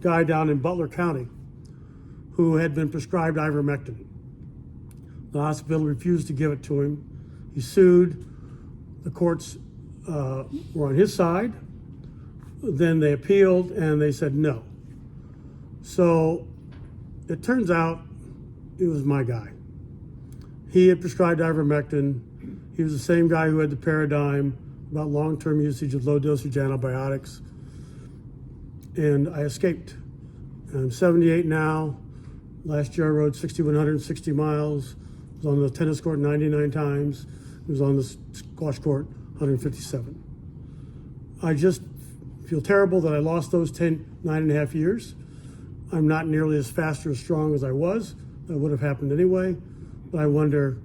guy down in Butler County who had been prescribed ivermectin. The hospital refused to give it to him. He sued. The courts were on his side. Then they appealed and they said no. So it turns out it was my guy. He had prescribed ivermectin. He was the same guy who had the paradigm about long-term usage of low-dosage antibiotics. And I escaped. I'm 78 now. Last year I rode 6,160 miles. I was on the tennis court 99 times. I was on the squash court 157. I just feel terrible that I lost those 9.5 years. I'm not nearly as fast or as strong as I was. That would have happened anyway, but I wonder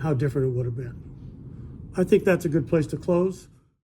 how different it would have been. I think that's a good place to close.